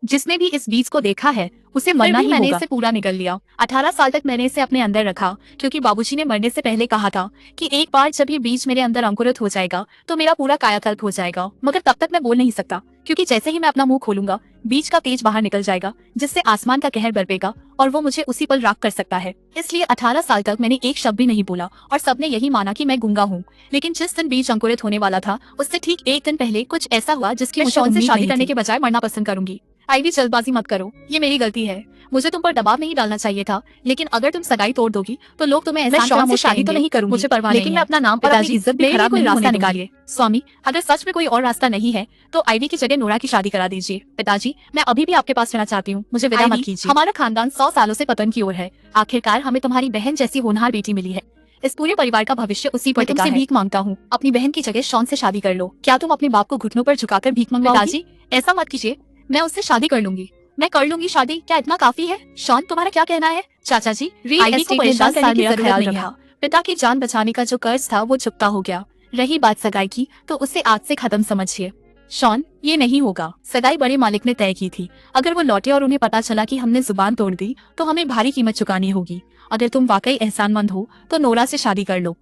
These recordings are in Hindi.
जिसने भी इस बीज को देखा है उसे मरना ही मैंने इसे पूरा निगल लिया। 18 साल तक मैंने इसे अपने अंदर रखा, क्योंकि बाबूजी ने मरने से पहले कहा था कि एक बार जब ये बीज मेरे अंदर अंकुरित हो जाएगा तो मेरा पूरा कायाकल्प हो जाएगा। मगर तब तक मैं बोल नहीं सकता, क्योंकि जैसे ही मैं अपना मुंह खोलूंगा बीज का तेज बाहर निकल जाएगा, जिससे आसमान का कहर बरपेगा और वो मुझे उसी पल राख कर सकता है। इसलिए 18 साल तक मैंने एक शब्द भी नहीं बोला और सबने यही माना कि मैं गूंगा हूँ। लेकिन जिस दिन बीज अंकुरित होने वाला था उससे ठीक एक दिन पहले कुछ ऐसा हुआ जिसकी मुझे उनसे शादी करने के बजाय मरना पसंद करूंगी। आईवी, जल्दबाजी मत करो, ये मेरी गलती है। मुझे तुम पर दबाव नहीं डालना चाहिए था, लेकिन अगर तुम सगाई तोड़ दोगी तो लोग तुम्हें एहसान शॉन से शादी तो नहीं करूंगी, मुझे परवाह नहीं है। लेकिन मैं अपना नाम और अपनी इज्जत भी खराब नहीं होने दूंगी। स्वामी, अगर सच में कोई और रास्ता नहीं है तो आईवी की जगह नोरा की शादी करा दीजिए। पिताजी, मैं अभी भी आपके पास रहना चाहती हूँ, मुझे विदा मत कीजिए। हमारा खानदान 100 सालों से पतन की ओर है। आखिरकार हमें तुम्हारी बहन जैसी होनहार बेटी मिली है। इस पूरे परिवार का भविष्य उसी पर टिका है। भीख मांगता हूँ, अपनी बहन की जगह शॉन से शादी कर लो। क्या तुम अपने बाप को घुटनों पर झुकाकर भीख मंगवाओगी? पिताजी, ऐसा मत कीजिए, मैं उससे शादी कर लूंगी। मैं कर लूंगी शादी, क्या इतना काफी है? शॉन, तुम्हारा क्या कहना है? चाचा जी, आईवी को परेशान करने की जरूरत नहीं है। पिता की जान बचाने का जो कर्ज था वो चुकता हो गया। रही बात सगाई की तो उसे आज से खत्म समझिए। शॉन, ये नहीं होगा। सगाई बड़े मालिक ने तय की थी। अगर वो लौटे और उन्हें पता चला कि हमने जुबान तोड़ दी तो हमें भारी कीमत चुकानी होगी। अगर तुम वाकई एहसानमंद हो तो नोरा से शादी कर लो,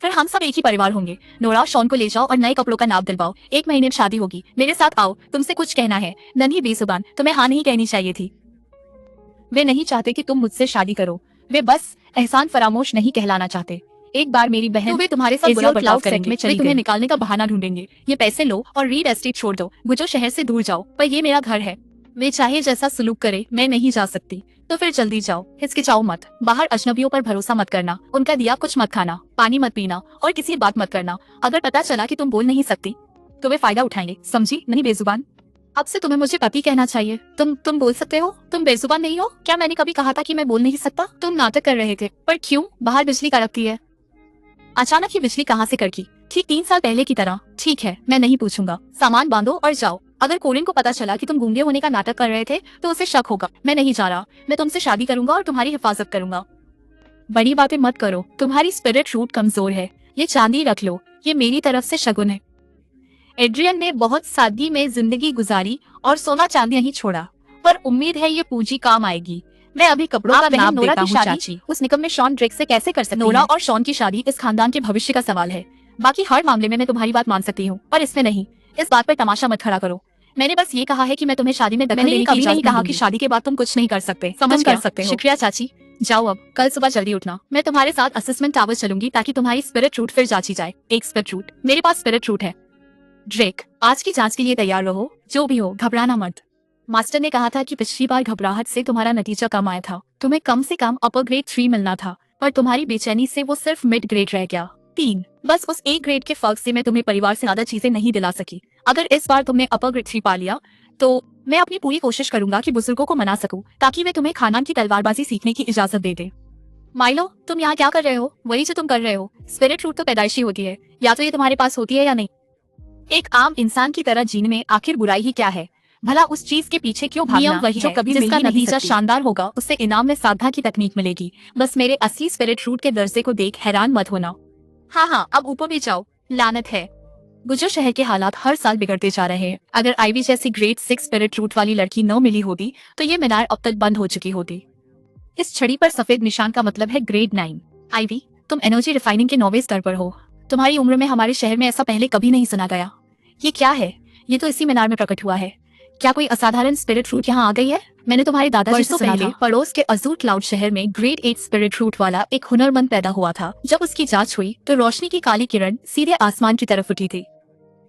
फिर हम सब एक ही परिवार होंगे। नोरा, शॉन को ले जाओ और नए कपड़ों का नाप दिलवाओ। 1 महीने में शादी होगी। मेरे साथ आओ, तुमसे कुछ कहना है। नन्ही बेजुबान, तुम्हें हाँ नहीं कहनी चाहिए थी। वे नहीं चाहते कि तुम मुझसे शादी करो, वे बस एहसान फरामोश नहीं कहलाना चाहते। एक बार मेरी बहन तो वे तुम्हारे साथ बुरा बर्ताव करेंगे, वे तुम्हें निकालने का बहाना ढूंढेंगे। ये पैसे लो और रीड एस्टेट छोड़ दो, गुजो शहर से दूर जाओ, पर ये मेरा घर है। वे चाहे जैसा सलूक करे, मैं नहीं जा सकती। तो फिर जल्दी जाओ, हिचकिचाओ मत। बाहर अजनबियों पर भरोसा मत करना, उनका दिया कुछ मत खाना, पानी मत पीना और किसी बात मत करना। अगर पता चला कि तुम बोल नहीं सकती तो वे फायदा उठाएंगे, समझी? नहीं बेजुबान, अब से तुम्हें मुझे पति कहना चाहिए। तुम बोल सकते हो, तुम बेजुबान नहीं हो। क्या मैंने कभी कहा था कि मैं बोल नहीं सकता? तुम नाटक कर रहे थे, पर क्यों? बाहर बिजली कड़कती है। अचानक ही बिजली कहाँ से कड़की? ठीक 3 साल पहले की तरह। ठीक है, मैं नहीं पूछूंगा। सामान बांधो और जाओ। अगर कोरिन को पता चला कि तुम गूंगे होने का नाटक कर रहे थे तो उसे शक होगा। मैं नहीं जा रहा, मैं तुमसे शादी करूंगा और तुम्हारी हिफाजत करूंगा। बड़ी बातें मत करो, तुम्हारी स्पिरिट रूट कमजोर है। ये चांदी रख लो, ये मेरी तरफ से शगुन है। एड्रियन ने बहुत सादगी में जिंदगी गुजारी और सोना चांदी नहीं छोड़ा, पर उम्मीद है ये पूंजी काम आएगी। मैं अभी कपड़ों का नाप देता हूँ चाची। उस निकम्मे शॉन ड्रेक से कैसे कर सकती है? नोरा और शॉन की शादी इस खानदान के भविष्य का सवाल है। बाकी हर मामले में मैं तुम्हारी बात मान सकती हूँ, पर इसमें नहीं। इस बात पर तमाशा मत खड़ा करो। मैंने बस ये कहा है कि मैं तुम्हें शादी में दखल देने की इजाजत नहीं कहा कि शादी के बाद तुम कुछ नहीं कर सकते। समझ कर सकते हो। शुक्रिया चाची, जाओ अब। कल सुबह जल्दी उठना। मैं तुम्हारे साथ असेसमेंट टावर चलूंगी ताकि तुम्हारी स्पिरिट रूट फिर जांची जाए। एक स्पिरिट रूट, मेरे पास स्पिरिट रूट है। ड्रेक, आज की जांच के लिए तैयार रहो। जो भी हो, घबराना मत। मास्टर ने कहा था कि पिछली बार घबराहट से तुम्हारा नतीजा कम आया था। तुम्हें कम से कम अपर ग्रेड 3 मिलना था, पर तुम्हारी बेचैनी से वो सिर्फ मिड ग्रेड रह गया। 3, बस उस एक ग्रेड के फर्क से मैं तुम्हें परिवार से ज्यादा चीजें नहीं दिला सकी। अगर इस बार तुमने अपर ग्रेड 3 पा लिया तो मैं अपनी पूरी कोशिश करूंगा कि बुजुर्गों को मना सकूं ताकि वे तुम्हें खानदान की तलवारबाजी सीखने की इजाजत दे दे। माइलो, तुम यहाँ क्या कर रहे हो? वही जो तुम कर रहे हो। स्पिरिट रूट तो पैदाइशी होती है, या तो ये तुम्हारे पास होती है या नहीं। एक आम इंसान की तरह जीने में आखिर बुराई ही क्या है? भला उस चीज के पीछे क्यों भागना वही जो कभी जिसका नतीजा शानदार होगा, उससे इनाम में साधना की तकनीक मिलेगी। बस मेरे असली स्पिरिट रूट के दर्जे को देख हैरान मत होना। हाँ, अब ऊपर भी जाओ। लानत है, गुजर शहर के हालात हर साल बिगड़ते जा रहे हैं। अगर आईवी जैसी ग्रेड 6 स्पिरिट रूट वाली लड़की न मिली होती तो ये मीनार अब तक बंद हो चुकी होती। इस छड़ी पर सफेद निशान का मतलब है ग्रेड 9। आईवी, तुम एनर्जी रिफाइनिंग के 9वें स्तर पर हो। तुम्हारी उम्र में हमारे शहर में ऐसा पहले कभी नहीं सुना गया। ये क्या है? ये तो इसी मीनार में प्रकट हुआ है। क्या कोई असाधारण स्पिरिट रूट यहाँ आ गई है? मैंने तुम्हारे दादाजी से सुना था, पड़ोस के अजूर क्लाउड शहर में ग्रेड 8 स्पिरिट रूट वाला एक हुनरमंद पैदा हुआ था। जब उसकी जांच हुई तो रोशनी की काली किरण सीधे आसमान की तरफ उठी थी।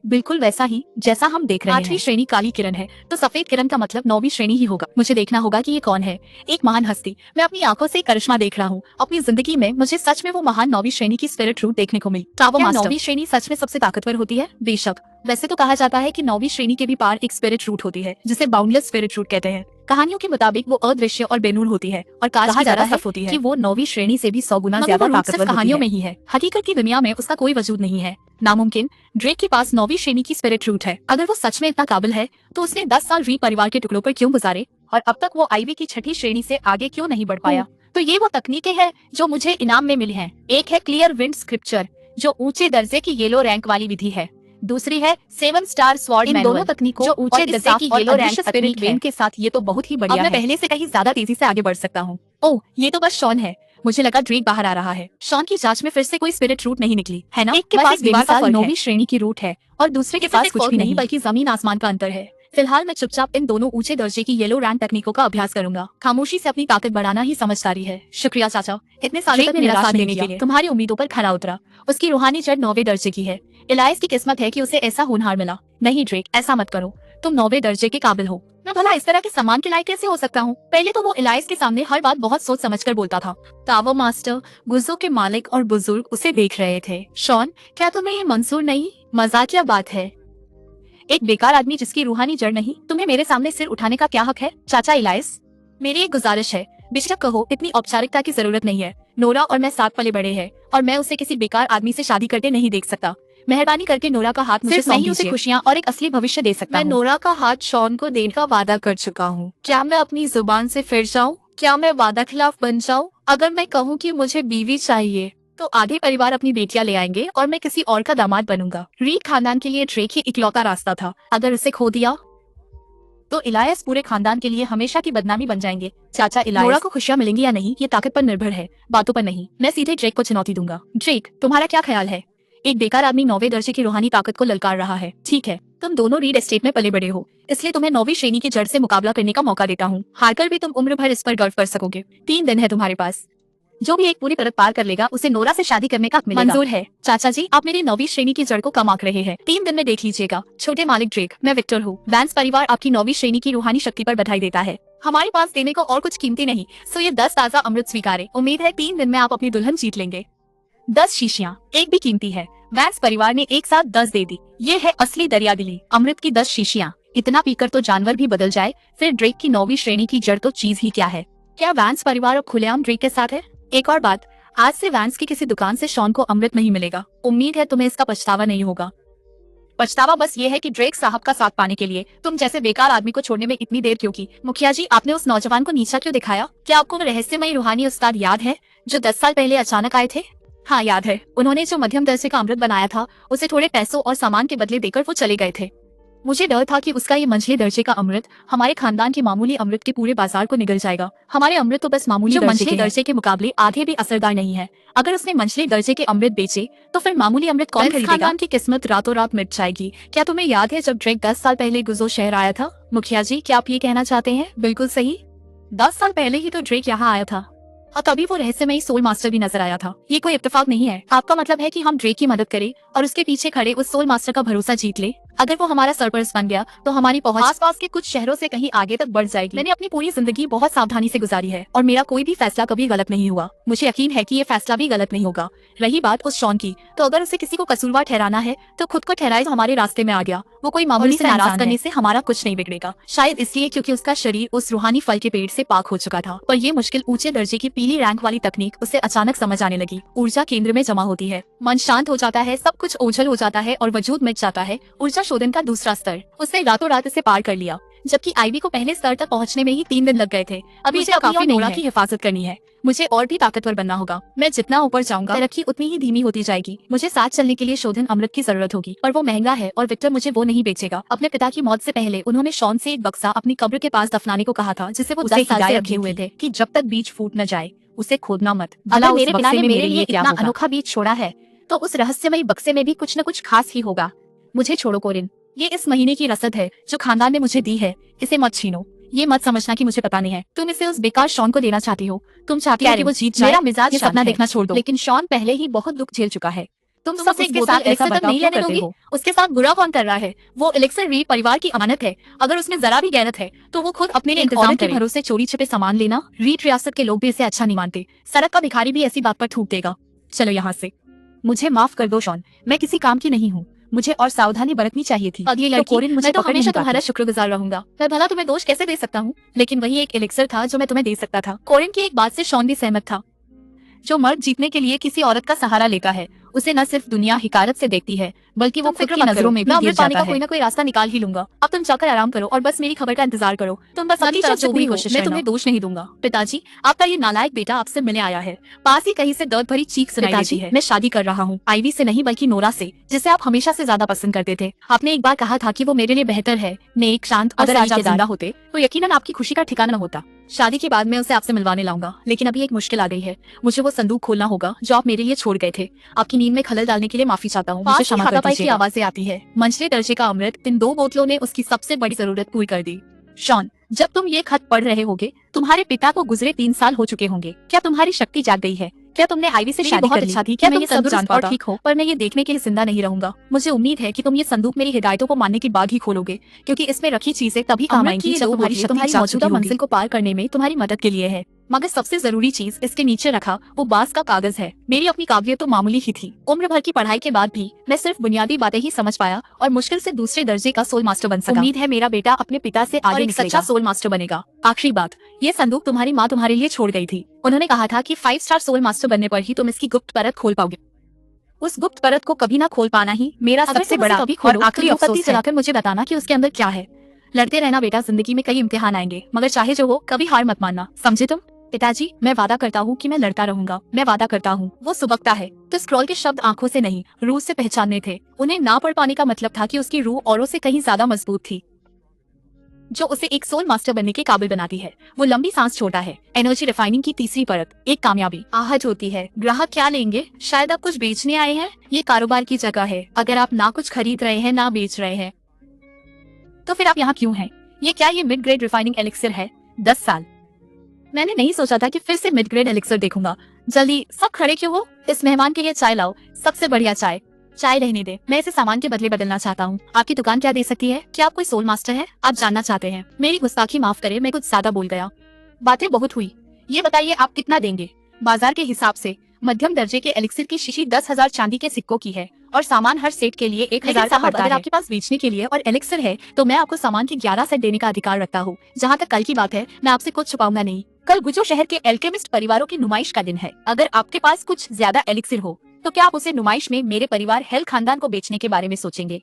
बिल्कुल वैसा ही जैसा हम देख रहे हैं। 8वीं श्रेणी काली किरण है तो सफेद किरण का मतलब 9वीं श्रेणी ही होगा। मुझे देखना होगा कि ये कौन है। एक महान हस्ती। मैं अपनी आंखों से करिश्मा देख रहा हूँ। अपनी जिंदगी में मुझे सच में वो महान 9वीं श्रेणी की स्पिरिट रूट देखने को मिली। क्या 9वीं श्रेणी सच में सबसे ताकतवर होती है? बेशक। वैसे तो कहा जाता है कि 9वीं श्रेणी के भी पार एक स्पिरिट रूट होती है जिसे बाउंडलेस स्पिरिट रूट कहते हैं। कहानियों के मुताबिक वो अदृश्य और बेनूर होती है और कहा जाता है कि वो 9वीं श्रेणी से भी 100 गुना ज्यादा ताकतवर कहानियों में ही है। हकीकत की दुनिया में उसका कोई वजूद नहीं है। नामुमकिन। ड्रेक के पास 9वीं श्रेणी की स्पिरिट रूट है। अगर वो सच में इतना काबिल है तो उसने 10 साल री परिवार के टुकड़ों पर क्यों गुजारे और अब तक वो आईवी की 6ठी श्रेणी से आगे क्यों नहीं बढ़ पाया? तो ये वो तकनीकें हैं जो मुझे इनाम में मिली हैं। एक है क्लियर विंड स्क्रिप्चर जो ऊंचे दर्जे की येलो रैंक वाली विधि है। दूसरी है 7 स्टार स्वॉर्ड। इन दोनों तकनीकों जो ऊंचे दिशा की येलो रैंक स्पिरिट वेन के साथ ये तो बहुत ही बढ़िया है। मैं पहले से कहीं ज्यादा तेजी से आगे बढ़ सकता हूँ। ओह, ये तो बस शॉन है। मुझे लगा ड्रेक बाहर आ रहा है। शॉन की जांच में फिर से कोई स्पिरिट रूट नहीं निकली है ना? एक के पास दीवार का 9वीं श्रेणी की रूट है और दूसरे के पास कुछ भी नहीं, बल्कि जमीन आसमान का अंतर है। फिलहाल मैं चुपचाप इन दोनों ऊंचे दर्जे की येलो रैंक तकनीकों का अभ्यास करूंगा। खामोशी से अपनी ताकत बढ़ाना ही समझदारी है। शुक्रिया चाचा, इतने सालों तक मेरा साथ देने के लिए। तुम्हारी उम्मीदों पर खरा उतरा। उसकी रूहानी जड़ 9वें दर्जे की है। इलाइस की किस्मत है कि उसे ऐसा होनहार मिला। नहीं ड्रेक, ऐसा मत करो। तुम 9वें दर्जे के काबिल हो। मैं भला इस तरह के सम्मान के लायक कैसे हो सकता हूँ? पहले तो वो इलाइस के सामने हर बात बहुत सोच समझकर बोलता था। टावर मास्टर, गुर्जों के मालिक और बुजुर्ग उसे देख रहे थे। शॉन, क्या तुम्हें ये मंजूर नहीं? मजाकिया बात है। एक बेकार आदमी जिसकी रूहानी जड़ नहीं, तुम्हें मेरे सामने सिर उठाने का क्या हक है? चाचा इलाइस, मेरी एक गुजारिश है, बेशक कहो, इतनी औपचारिकता की जरूरत नहीं है। नोरा और मैं साथ पले बड़े हैं और मैं उसे किसी बेकार आदमी से शादी करते नहीं देख सकता। मेहरबानी करके नोरा का हाथ मुझे सौंप दीजिए। उसे खुशियाँ और एक असली भविष्य दे सकता हूँ। मैं नोरा का हाथ शॉन को देने का वादा कर चुका हूँ। क्या मैं अपनी जुबान से फिर जाऊँ? क्या मैं वादा खिलाफ बन जाऊँ? अगर मैं कहूँ कि मुझे बीवी चाहिए तो आधे परिवार अपनी बेटियां ले आएंगे और मैं किसी और का दामाद बनूंगा। रीड खानदान के लिए ड्रेक ही इकलौता रास्ता था। अगर उसे खो दिया तो इलायस पूरे खानदान के लिए हमेशा की बदनामी बन जाएंगे। चाचा इलायस, नोरा को खुशियां मिलेंगी या नहीं ये ताकत पर निर्भर है, बातों पर नहीं। मैं सीधे ड्रेक को चुनौती दूंगा। ड्रेक, तुम्हारा क्या ख्याल है? एक बेकार आदमी 9वें दर्जे की रूहानी ताकत को ललकार रहा है। ठीक है, तुम दोनों रीड एस्टेट में पले बड़े हो, इसलिए तुम्हें 9वीं श्रेणी की जड़ से मुकाबला करने का मौका देता हूँ। हारकर भी तुम उम्र भर इस पर गर्व कर सकोगे। 3 दिन है तुम्हारे पास। जो भी एक पूरी परत पार कर लेगा उसे नोरा से शादी करने का हक मिलेगा। मंजूर है। चाचा जी, आप मेरी 9वीं श्रेणी की जड़ को कम आंक रहे हैं। 3 दिन में देख लीजिएगा। छोटे मालिक ड्रेक, मैं विक्टर हूँ। वैंस परिवार आपकी 9वीं श्रेणी की रूहानी शक्ति पर बधाई देता है। हमारे पास देने को और कुछ कीमती नहीं, सो ये 10 ताजा अमृत स्वीकारे। उम्मीद है 3 दिन में आप अपनी दुल्हन जीत लेंगे। 10 शीशियाँ, एक भी कीमती है। वैंस परिवार ने एक साथ 10 दे दी। ये है असली दरिया दिली। अमृत की 10 शीशियाँ, इतना पीकर तो जानवर भी बदल जाए। फिर ड्रेक की 9वीं श्रेणी की जड़ तो चीज ही क्या है। क्या वैंस परिवार अब खुलेआम ड्रेक के साथ है? एक और बात, आज से वैंस की किसी दुकान से शॉन को अमृत नहीं मिलेगा। उम्मीद है तुम्हें इसका पछतावा नहीं होगा। पछतावा बस ये है कि ड्रेक साहब का साथ पाने के लिए तुम जैसे बेकार आदमी को छोड़ने में इतनी देर क्यों की? मुखिया जी, आपने उस नौजवान को नीचा क्यों दिखाया? क्या आपको वो रहस्यमयी रूहानी उस्ताद याद है जो 10 साल पहले अचानक आए थे? हाँ याद है। उन्होंने जो मध्यम दर्जे का अमृत बनाया था उसे थोड़े पैसों और सामान के बदले देकर वो चले गए थे। मुझे डर था कि उसका ये मंझले दर्जे का अमृत हमारे खानदान के मामूली अमृत के पूरे बाजार को निगल जाएगा। हमारे अमृत तो बस मामूली मंझले दर्जे के मुकाबले आधे भी असरदार नहीं है। अगर उसने मंझले दर्जे के अमृत बेचे तो फिर मामूली अमृत कौन खरीदेगा? खानदान की किस्मत रातों रात मिट जाएगी। क्या तुम्हें याद है जब ड्रेक 10 साल पहले गुजो शहर आया था? मुखिया जी, क्या आप ये कहना चाहते हैं? बिल्कुल सही, 10 साल पहले ही तो ड्रेक यहाँ आया था और तभी वो रहस्यमयी सोल मास्टर भी नजर आया था। ये कोई इत्तेफाक नहीं है। आपका मतलब है कि हम ड्रेक की मदद करें और उसके पीछे खड़े उस सोल मास्टर का भरोसा जीत ले? अगर वो हमारा सरपरस्त बन गया तो हमारी पहुंच आसपास के कुछ शहरों से कहीं आगे तक बढ़ जाएगी। मैंने अपनी पूरी जिंदगी बहुत सावधानी से गुजारी है और मेरा कोई भी फैसला कभी गलत नहीं हुआ। मुझे यकीन है कि ये फैसला भी गलत नहीं होगा। रही बात उस शॉन की, तो अगर उसे किसी को कसूरवार ठहराना है तो खुद को ठहराए जो हमारे रास्ते में आ गया। वो कोई मामूली से नाराज करने से हमारा कुछ नहीं बिगड़ेगा। शायद इसलिए क्योंकि उसका शरीर उस रूहानी फल के पेड़ से पाक हो चुका था। पर ये मुश्किल ऊंचे दर्जे की पीली रैंक वाली तकनीक उसे अचानक समझ आने लगी। ऊर्जा केंद्र में जमा होती है, मन शांत हो जाता है, सब कुछ ओझल हो जाता है और वजूद मिट जाता है। ऊर्जा शोधन का दूसरा स्तर। उसने रातों रात इसे पार कर लिया, जबकि आईवी को पहले स्तर तक पहुंचने में ही 3 दिन लग गए थे। अभी मुझे काफी नोरा की हिफाजत करनी है। मुझे और भी ताकतवर बनना होगा। मैं जितना ऊपर जाऊंगा तरक्की उतनी ही धीमी होती जाएगी। मुझे साथ चलने के लिए शोधन अमृत की जरूरत होगी, पर वो महंगा है और विक्टर मुझे वो नहीं बेचेगा। अपने पिता की मौत से पहले उन्होंने शॉन से एक बक्सा अपनी कब्र के पास दफनाने को कहा था, जिसे वो 10 साल से रखे हुए थे कि जब तक बीज फूट न जाए उसे खोदना मत। अगर मेरे पिता ने मेरे लिए इतना अनोखा बीज छोड़ा है तो उस रहस्यमयी बक्से में भी कुछ न कुछ खास ही होगा। मुझे छोड़ो कोरिन, ये इस महीने की रसद है जो खानदान ने मुझे दी है। इसे मत छीनो। ये मत समझना कि मुझे पता नहीं है। तुम इसे उस बेकार शॉन को देना चाहती हो। तुम चाहती हो कि वो जीत जाए। मेरा मिजाज सपना देखना छोड़ दो। लेकिन शॉन पहले ही बहुत दुख झेल चुका है। तुम सब उसके साथ एलिक्सर तक नहीं लेने दोगी? उसके साथ बुरा कौन कर रहा है? वो एलिक्सर रीड परिवार की अमानत है। अगर उसमें जरा भी गैरत है तो वो खुद अपने इंतजाम के भरोसे चोरी छिपे सामान लेना। रीड रियासत के लोग भी इसे अच्छा नहीं मानते। सड़क का भिखारी भी ऐसी बात पर थूक देगा। चलो यहाँ से। मुझे माफ कर दो शॉन, मैं किसी काम की नहीं हूँ। मुझे और सावधानी बरतनी चाहिए थी। अगली लड़की, तो कोरिन, मुझे तो हमेशा तुम्हारा शुक्रगुजार रहूंगा। मैं भला तुम्हें दोष कैसे दे सकता हूँ? लेकिन वही एक एलिक्सर था जो मैं तुम्हें दे सकता था। कोरिन की एक बात से शॉन भी सहमत था। जो मर्द जीतने के लिए किसी औरत का सहारा लेता है उसे न सिर्फ दुनिया हिकारत से देखती है बल्कि वो खुद की नजरों में भी गिर जाता है। कोई ना कोई रास्ता निकाल ही लूंगा। अब तुम जाकर आराम करो और बस मेरी खबर का इंतजार करो। तुम बस अपनी तरफ से पूरी कोशिश करना। मैं तुम्हें दोष नहीं दूंगा। पिताजी, आपका ये नालायक बेटा आपसे मिलने आया है। पास ही कहीं से दर्द भरी चीख सुनाई देती है। मैं शादी कर रहा हूँ, आईवी से नहीं बल्कि नोरा से, जिसे आप हमेशा से ज्यादा पसंद करते थे। आपने एक बार कहा था कि वो मेरे लिए बेहतर है, नेक, शांत। अगर आज आप जिंदा होते तो यकीनन आपकी खुशी का ठिकाना न होता। शादी के बाद मैं उसे आपसे मिलवाने लाऊंगा, लेकिन अभी एक मुश्किल आ गई है। मुझे वो संदूक खोलना होगा जो आप मेरे लिए छोड़ गए थे। आपकी नींद में खलल डालने के लिए माफी चाहता हूँ। मुझे क्षमा कर दीजिएगा। की आवाजें आती है। मंझले दर्जे का अमृत इन 2 बोतलों ने उसकी सबसे बड़ी जरूरत पूरी कर दी। शॉन, जब तुम ये खत पढ़ रहे होगे, तुम्हारे पिता को गुजरे 3 साल हो चुके होंगे। क्या तुम्हारी शक्ति जाग गई है? क्या तुमने आईवी से शादी कर ली? इच्छा थी कि मैं ये सब जान पाता और ठीक हो, पर मैं ये देखने के लिए जिंदा नहीं रहूंगा। मुझे उम्मीद है कि तुम ये संदूक मेरी हिदायतों को मानने के बाद ही खोलोगे, क्योंकि इसमें रखी चीजें तभी काम आएंगी जब तुम्हारी मौजूदा मंजिल को पार करने में तुम्हारी मदद के लिए है। मगर सबसे जरूरी चीज इसके नीचे रखा वो बांस का कागज है। मेरी अपनी काबिलियत तो मामूली ही थी। उम्र भर की पढ़ाई के बाद भी मैं सिर्फ बुनियादी बातें ही समझ पाया और मुश्किल से दूसरे दर्जे का सोल मास्टर बन सका। उम्मीद है मेरा बेटा अपने पिता से आगे सच्चा सोल मास्टर बनेगा। आखिरी बात, ये संदूक तुम्हारी माँ तुम्हारे लिए छोड़ गई थी। उन्होंने कहा था कि 5 स्टार सोल मास्टर बनने पर ही तुम इसकी गुप्त परत खोल पाओगे। उस गुप्त परत को कभी ना खोल पाना ही मेरा सबसे बड़ा और आखिरी अफसोस है। मुझे बताना कि उसके अंदर क्या है। लड़ते रहना बेटा, जिंदगी में कई इम्तिहान आएंगे, मगर चाहे जो हो कभी हार मत मानना, समझे तुम? पिताजी, मैं वादा करता हूँ कि मैं लड़ता रहूंगा। मैं वादा करता हूँ। वो सुबकता है तो स्क्रॉल के शब्द आंखों से नहीं, रूह से पहचानने थे। उन्हें ना पढ़ पाने का मतलब था कि उसकी रूह औरों से कहीं ज्यादा मजबूत थी, जो उसे एक सोल मास्टर बनने के काबिल बनाती है। वो लंबी सांस छोड़ता है। एनर्जी रिफाइनिंग की तीसरी परत, एक कामयाबी आहट होती है। ग्राहक क्या लेंगे? शायद आप कुछ बेचने आए हैं। ये कारोबार की जगह है। अगर आप ना कुछ खरीद रहे हैं ना बेच रहे हैं, तो फिर आप यहाँ क्यों हैं? ये मिड ग्रेड रिफाइनिंग एलिक्सिर है। 10 साल मैंने नहीं सोचा था कि फिर से मिड ग्रेड एलिक्सिर देखूंगा। जल्दी सब खड़े क्यों हो? इस मेहमान के लिए चाय लाओ, सबसे बढ़िया चाय। चाय रहने दे, मैं इसे सामान के बदले बदलना चाहता हूँ। आपकी दुकान क्या दे सकती है? क्या आप कोई सोल मास्टर है? आप जानना चाहते हैं? मेरी गुस्ताखी माफ करें, मैं कुछ ज्यादा बोल गया। बातें बहुत हुई। ये बताइए आप कितना देंगे? बाजार के हिसाब से मध्यम दर्जे के एलिक्सिर की शीशी 10,000 चांदी के सिक्कों की है और सामान हर सेट के लिए 1,000 का पड़ता है। अगर आपके पास बेचने के लिए और एलिक्सिर है तो मैं आपको सामान के 11 सेट देने का अधिकार रखता हूँ। जहाँ तक कल की बात है, मैं आपसे कुछ छुपाऊंगा नहीं। कल गुजो शहर के एल्केमिस्ट परिवारों की नुमाइश का दिन है। अगर आपके पास कुछ ज्यादा एलिक्सिर हो तो क्या आप उसे नुमाइश में मेरे परिवार हेल खानदान को बेचने के बारे में सोचेंगे?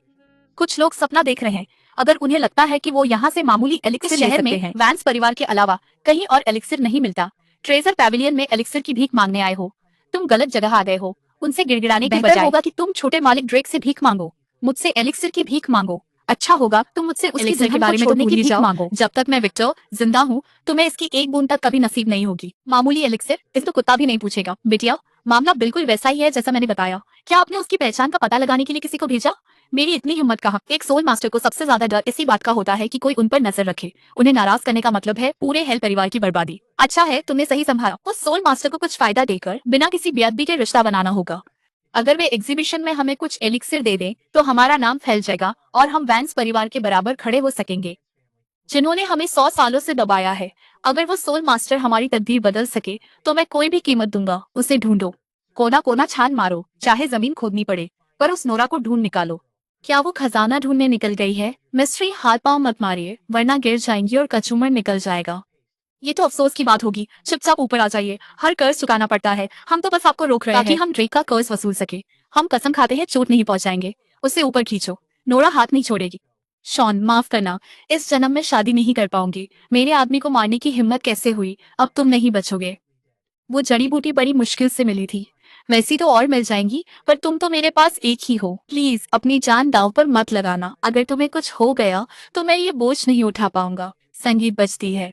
कुछ लोग सपना देख रहे हैं। अगर उन्हें लगता है कि वो यहाँ से मामूली एलिक्सिर शहर में वैंस परिवार के अलावा कहीं और एलिक्सिर नहीं मिलता, ट्रेजर पैविलियन में एलिक्सिर की भीख मांगने आए हो, तुम गलत जगह आ गए हो। उनसे गिड़गिड़ाने के बजाय होगा कि तुम छोटे मालिक ड्रेक से भीख मांगो, मुझसे एलिक्सिर की भीख मांगो। अच्छा होगा तुम मुझसे उसकी जिंदगी के बारे में तो भूल ही जाओ। जब तक मैं विक्टर जिंदा हूँ तुम्हें इसकी एक बूंद तक कभी नसीब नहीं होगी। मामूली एलिक्सिर, इस तो कुत्ता भी नहीं पूछेगा। बेटिया, मामला बिल्कुल वैसा ही है जैसा मैंने बताया। क्या आपने उसकी पहचान का पता लगाने के लिए किसी को भेजा? मेरी इतनी हिम्मत कहाँ? एक सोल मास्टर को सबसे ज्यादा डर इसी बात का होता है कि कोई उन पर नजर रखे। उन्हें नाराज करने का मतलब है पूरे हेल परिवार की बर्बादी। अच्छा है तुमने सही संभाला। उस सोल मास्टर को कुछ फायदा देकर बिना किसी बेअदबी के रिश्ता बनाना होगा। अगर वे एग्जीबिशन में हमें कुछ एलिक्सिर दे दें तो हमारा नाम फैल जाएगा और हम वैंस परिवार के बराबर खड़े हो सकेंगे, जिन्होंने हमें 100 सालों से दबाया है। अगर वो सोल मास्टर हमारी तकदीर बदल सके तो मैं कोई भी कीमत दूंगा। उसे ढूंढो, कोना कोना छान मारो, चाहे जमीन खोदनी पड़े, पर उस नोरा को ढूंढ निकालो। क्या वो खजाना ढूंढने निकल गई है? मिस्ट्री, हाथ पांव मत मारिए वरना गिर जाएंगी और कचूमर निकल जाएगा। ये तो अफसोस की बात होगी। चुपचाप ऊपर आ जाइए, हर कर्ज चुकाना पड़ता है। हम तो बस आपको रोक रहे हैं ताकि हम ड्रेक का कर्ज वसूल सके। हम कसम खाते हैं चोट नहीं पहुंचाएंगे। उसे ऊपर खींचो, नोरा हाथ नहीं छोड़ेगी। शॉन, माफ करना, इस जन्म में शादी नहीं कर पाऊंगी। मेरे आदमी को मारने की हिम्मत कैसे हुई? अब तुम नहीं बचोगे। वो जड़ी बूटी बड़ी मुश्किल से मिली थी, वैसी तो और मिल जाएंगी, पर तुम तो मेरे पास एक ही हो। प्लीज अपनी जान दांव पर मत लगाना। अगर तुम्हें कुछ हो गया तो मैं ये बोझ नहीं उठा पाऊंगा। संगीत बजती है।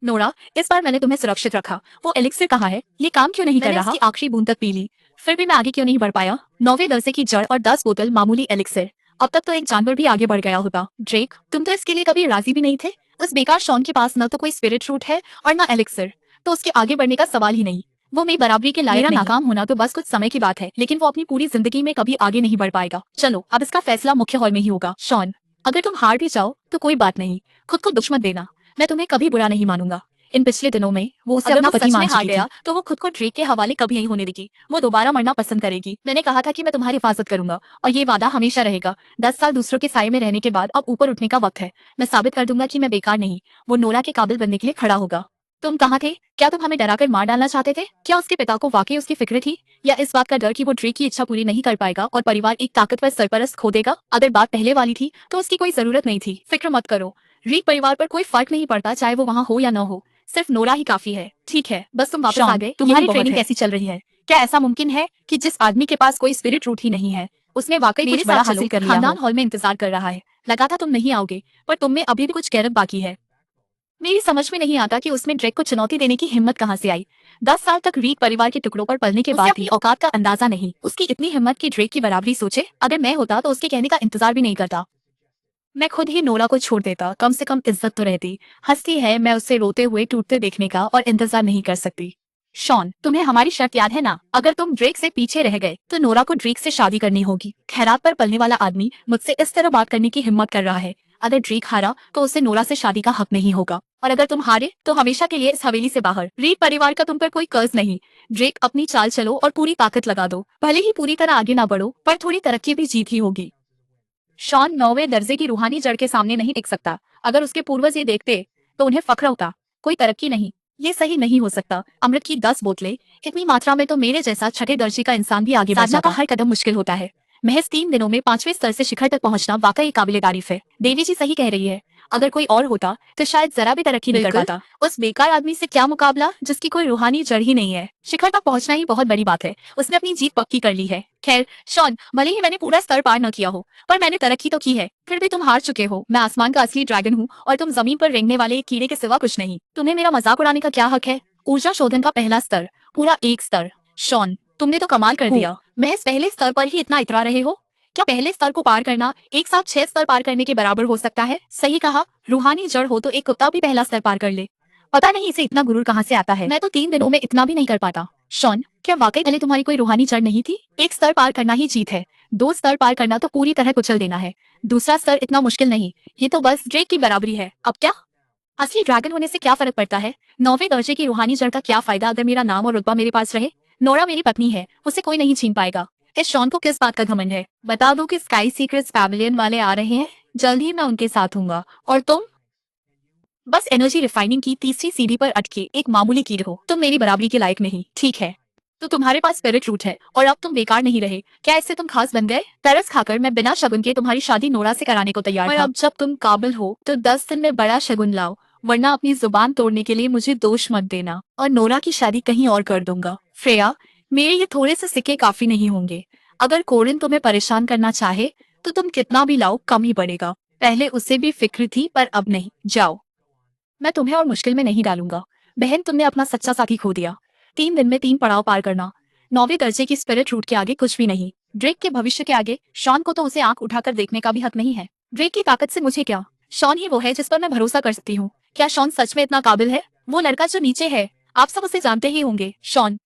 नोरा, इस बार मैंने तुम्हें सुरक्षित रखा। वो एलिक्सिर कहाँ है? ये काम क्यों नहीं कर रहा? आखिरी बूंद तक पी ली, फिर भी मैं आगे क्यों नहीं बढ़ पाया? 9वें दर्जे की जड़ और 10 बोतल मामूली एलिक्सिर। अब तक तो एक जानवर भी आगे बढ़ गया होता। ड्रेक, तुम तो इसके लिए कभी राजी भी नहीं थे। उस बेकार शॉन के पास न तो कोई स्पिरिट रूट है और न एलिक्सिर, तो उसके आगे बढ़ने का सवाल ही नहीं। वो मेरी बराबरी के लायक नहीं। नाकाम होना तो बस कुछ समय की बात है, लेकिन वो अपनी पूरी जिंदगी में कभी आगे नहीं बढ़ पाएगा। चलो, अब इसका फैसला मुख्य हॉल में ही होगा। शॉन, अगर तुम हार भी जाओ तो कोई बात नहीं, खुद को दुश्मन देना। मैं तुम्हें कभी बुरा नहीं मानूंगा। इन पिछले दिनों में वो उसे अपना पति मान चुकी थी, तो वो खुद को ड्रेक के हवाले कभी नहीं होने देगी। वो दोबारा मरना पसंद करेगी। मैंने कहा था कि मैं तुम्हारी हिफाजत करूंगा और ये वादा हमेशा रहेगा। 10 साल दूसरों के साये में रहने के बाद अब ऊपर उठने का वक्त है। मैं साबित कर दूंगा कि मैं बेकार नहीं। वो नोरा के काबिल बनने के लिए खड़ा होगा। तुम कहाँ थे? क्या तुम हमें डराकर मार डालना चाहते थे? क्या उसके पिता को वाकई उसकी फिक्र थी, या इस बात का डर कि वो ड्रेक की इच्छा पूरी नहीं कर पाएगा और परिवार एक ताकतवर सरपरस्त खो देगा? अगर बात पहले वाली थी तो उसकी कोई जरूरत नहीं थी। फिक्र मत करो, रीक परिवार पर कोई फर्क नहीं पड़ता, चाहे वो वहाँ हो या न हो। सिर्फ नोरा ही काफी है। ठीक है, बस तुम वापस आ गए। तुम्हारी ट्रेनिंग कैसी चल रही है? क्या ऐसा मुमकिन है कि जिस आदमी के पास कोई स्पिरिट रूट ही नहीं है, उसने वाकई कुछ बड़ा हासिल कर लिया? खानदान हॉल में इंतजार कर रहा है। लगा था तुम नहीं आओगे, पर तुम में अभी भी कुछ गैरत बाकी है। मेरी समझ में नहीं आता कि उसमें ड्रेक को चुनौती देने की हिम्मत कहाँ से आई। 10 साल तक रीक परिवार के टुकड़ों पर पलने के बाद भी औकात का अंदाजा नहीं। उसकी इतनी हिम्मत कि ड्रेक की बराबरी सोचे। अगर मैं होता तो उसके कहने का इंतजार भी नहीं करता। मैं खुद ही नोरा को छोड़ देता, कम से कम इज्जत तो रहती। हंसती है, मैं उसे रोते हुए टूटते देखने का और इंतजार नहीं कर सकती। शॉन, तुम्हें हमारी शर्त याद है ना? अगर तुम ड्रेक से पीछे रह गए तो नोरा को ड्रेक से शादी करनी होगी। खैरात पर पलने वाला आदमी मुझसे इस तरह बात करने की हिम्मत कर रहा है। अगर ड्रेक हारा तो उसे नोरा से शादी का हक नहीं होगा, और अगर तुम हारे तो हमेशा के लिए इस हवेली से बाहर। रीक परिवार का तुम पर कोई कर्ज नहीं। ड्रेक, अपनी चाल चलो और पूरी ताकत लगा दो। भले ही पूरी तरह आगे ना बढ़ो, पर थोड़ी तरक्की भी जीत ही होगी। शॉन 9वें दर्जे की रूहानी जड़ के सामने नहीं टिक सकता। अगर उसके पूर्वज ये देखते तो उन्हें फख्र होता। कोई तरक्की नहीं, ये सही नहीं हो सकता। अमृत की 10 बोतलें, इतनी मात्रा में तो मेरे जैसा छठे दर्जे का इंसान भी आगे बढ़ जाता। हर कदम मुश्किल होता है। महज 3 दिनों में 5वें स्तर से शिखर तक पहुंचना वाकई काबिले तारीफ है। देवी जी सही कह रही है। अगर कोई और होता तो शायद जरा भी तरक्की नहीं कर पाता। उस बेकार आदमी से क्या मुकाबला जिसकी कोई रूहानी जड़ ही नहीं है। शिखर तक पहुंचना ही बहुत बड़ी बात है। उसने अपनी जीत पक्की कर ली है। खैर शॉन, भले ही मैंने पूरा स्तर पार न किया हो, पर मैंने तरक्की तो की है। फिर भी तुम हार चुके हो। मैं आसमान का असली ड्रैगन हूँ और तुम जमीन पर रेंगने वाले एक कीड़े के सिवा कुछ नहीं। तुम्हें मेरा मजाक उड़ाने का क्या हक है? ऊर्जा शोधन का पहला स्तर, पूरा 1 स्तर। शॉन, तुमने तो कमाल कर दिया। मैं इस पहले स्तर पर ही इतना इतरा रहे हो। क्या पहले स्तर को पार करना एक साथ 6 स्तर पार करने के बराबर हो सकता है? सही कहा, रूहानी जड़ हो तो एक कुत्ता भी पहला स्तर पार कर ले। पता नहीं इसे इतना गुरूर कहाँ से आता है। मैं तो 3 दिनों में इतना भी नहीं कर पाता। शॉन, क्या वाकई पहले तुम्हारी कोई रूहानी जड़ नहीं थी? एक स्तर पार करना ही जीत है, 2 स्तर पार करना तो पूरी तरह कुचल देना है। दूसरा स्तर इतना मुश्किल नहीं, ये तो बस ड्रेक की बराबरी है। अब क्या? असली ड्रैगन होने से क्या फर्क पड़ता है? 9वें दर्जे की रूहानी जड़ का क्या फायदा अगर मेरा नाम और रुतबा मेरे पास रहे? नोरा मेरी पत्नी है, उसे कोई नहीं छीन पाएगा। इस शॉन को किस बात का घमंड है? बता दो कि स्काई सीक्रेट्स पैविलियन वाले आ रहे हैं, जल्द ही मैं उनके साथ हूँगा। और तुम बस एनर्जी रिफाइनिंग की तीसरी सीढ़ी पर अटके एक मामूली कीड़ हो। तुम मेरी बराबरी के लायक नहीं। ठीक है, तो तुम्हारे पास स्पिरिट रूट है और अब तुम बेकार नहीं रहे। क्या इससे तुम खास बन गए? तरस खाकर मैं बिना शगुन के तुम्हारी शादी नोरा से कराने को तैयार था। अब जब तुम काबिल हो तो 10 दिन में बड़ा शगुन लाओ, वरना अपनी जुबान तोड़ने के लिए मुझे दोष मत देना और नोरा की शादी कहीं और कर दूंगा। फ्रेया, मेरे ये थोड़े से सिक्के काफी नहीं होंगे। अगर कोरिन तुम्हें परेशान करना चाहे तो तुम कितना भी लाओ कम ही पड़ेगा। पहले उसे भी फिक्र थी पर अब नहीं। जाओ, मैं तुम्हें और मुश्किल में नहीं डालूंगा। बहन, तुमने अपना सच्चा साथी खो दिया। 3 दिन में 3 पड़ाव पार करना 9वें दर्जे की स्पिरिट रूट के आगे कुछ भी नहीं। ड्रेक के भविष्य के आगे शॉन को तो उसे आंख उठाकर देखने का भी हक नहीं है। ड्रेक की ताकत से मुझे क्या? शॉन ही वो है जिस पर मैं भरोसा कर सकती हूँ। क्या शॉन सच में इतना काबिल है? वो लड़का जो नीचे है, आप सब उसे जानते ही होंगे। शॉन,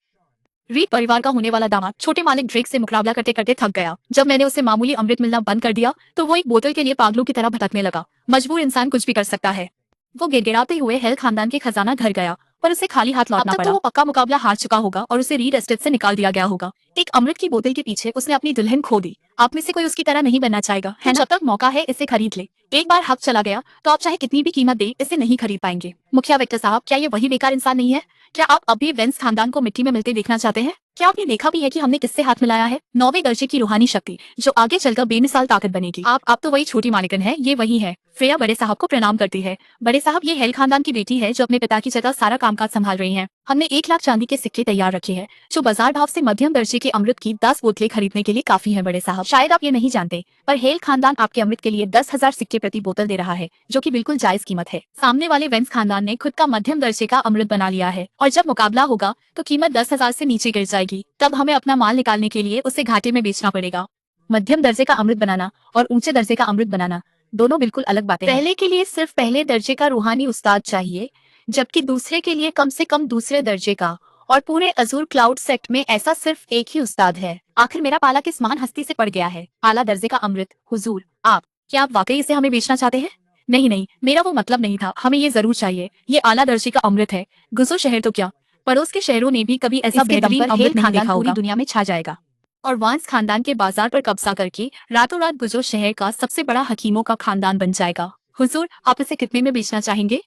रीड परिवार का होने वाला दामाद, छोटे मालिक ड्रेक से मुकाबला करते करते थक गया। जब मैंने उसे मामूली अमृत मिलना बंद कर दिया तो वो एक बोतल के लिए पागलों की तरह भटकने लगा। मजबूर इंसान कुछ भी कर सकता है। वो गिड़गिड़ाते हुए हेल खानदान के खजाना घर गया, पर उसे खाली हाथ लौटना पड़ा। तो वो पक्का मुकाबला हार चुका होगा और उसे रीड एस्टेट से निकाल दिया गया होगा। एक अमृत की बोतल के पीछे उसने अपनी दुल्हन खो दी। आप में से कोई उसकी तरह नहीं बनना चाहेगा, है ना? जब तक मौका है इसे खरीद ले। एक बार हक चला गया तो आप चाहे कितनी भी कीमत दे इसे नहीं खरीद पाएंगे। मुखिया वेक्टर साहब, क्या ये वही बेकार इंसान नहीं है? क्या आप अभी वेंस खानदान को मिट्टी में मिलते देखना चाहते हैं? क्या आपने देखा भी है कि हमने किससे हाथ मिलाया है? 9वें दर्जे की रूहानी शक्ति जो आगे चलकर बेमिसाल ताकत बनेगी। आप तो वही छोटी मालिकन है, ये वही है। फ्रेया बड़े साहब को प्रणाम करती है। बड़े साहब, ये हेल खानदान की बेटी है जो अपने पिता की जगह सारा कामकाज संभाल रही है। हमने 1 लाख चांदी के सिक्के तैयार रखे हैं जो बाजार भाव से मध्यम दर्जे के अमृत की 10 बोतलें खरीदने के लिए काफी है। बड़े साहब, शायद आप ये नहीं जानते, पर हेल खानदान आपके अमृत के लिए 10,000 सिक्के प्रति बोतल दे रहा है, जो कि बिल्कुल जायज कीमत है। सामने वाले वेंस खानदान ने खुद का मध्यम दर्जे का अमृत बना लिया है और जब मुकाबला होगा तो कीमत 10,000 से नीचे गिर जाएगी। तब हमें अपना माल निकालने के लिए उसे घाटे में बेचना पड़ेगा। मध्यम दर्जे का अमृत बनाना और ऊंचे दर्जे का अमृत बनाना दोनों बिल्कुल अलग बातें हैं। पहले के लिए सिर्फ पहले दर्जे का रूहानी उस्ताद चाहिए, जबकि दूसरे के लिए कम से कम दूसरे दर्जे का। और पूरे अजूर क्लाउड सेक्ट में ऐसा सिर्फ एक ही उस्ताद है। आखिर मेरा पाला किस महान हस्ती से पड़ गया है? आला दर्जे का अमृत। हुजूर, क्या आप वाकई इसे हमें बेचना चाहते हैं? नहीं नहीं, मेरा वो मतलब नहीं था। हमें ये जरूर चाहिए। ये आला दर्जे का अमृत है। गुजो शहर तो क्या, पड़ोस के शहरों ने भी कभी ऐसा बेहतरीन अमृत नहीं देखा होगा। पूरी दुनिया में छा जाएगा और वांस खानदान के बाजार पर कब्जा करके रातों रात गुजो शहर का सबसे बड़ा हकीमों का खानदान बन जाएगा। हुजूर, आप इसे कितने में बेचना चाहेंगे?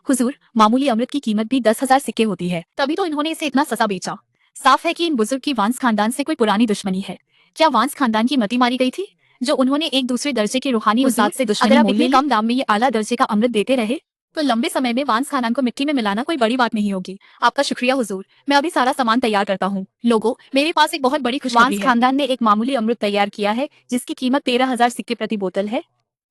हुजूर, मामूली अमृत की कीमत भी 10,000 सिक्के होती है, तभी तो इन्होंने इसे इतना सस्ता बेचा। साफ है कि इन बुजुर्ग की वांस खानदान से कोई पुरानी दुश्मनी है। क्या वांस खानदान की मती मारी गई थी, जो उन्होंने एक दूसरे दर्जे के रूहानी उस्ताद से दुश्मनी अगर आप मोल इतने ली? कम दाम में ये आला दर्जे का अमृत देते रहे तो लंबे समय में वांस खानदान को मिट्टी में मिलाना कोई बड़ी बात नहीं होगी। आपका शुक्रिया हुजूर, मैं अभी सारा सामान तैयार करता हूँ। लोगों, मेरे पास एक बहुत बड़ी खुशखबरी वांस है। खानदान ने एक मामूली अमृत तैयार किया है जिसकी कीमत 13,000 सिक्के प्रति बोतल है।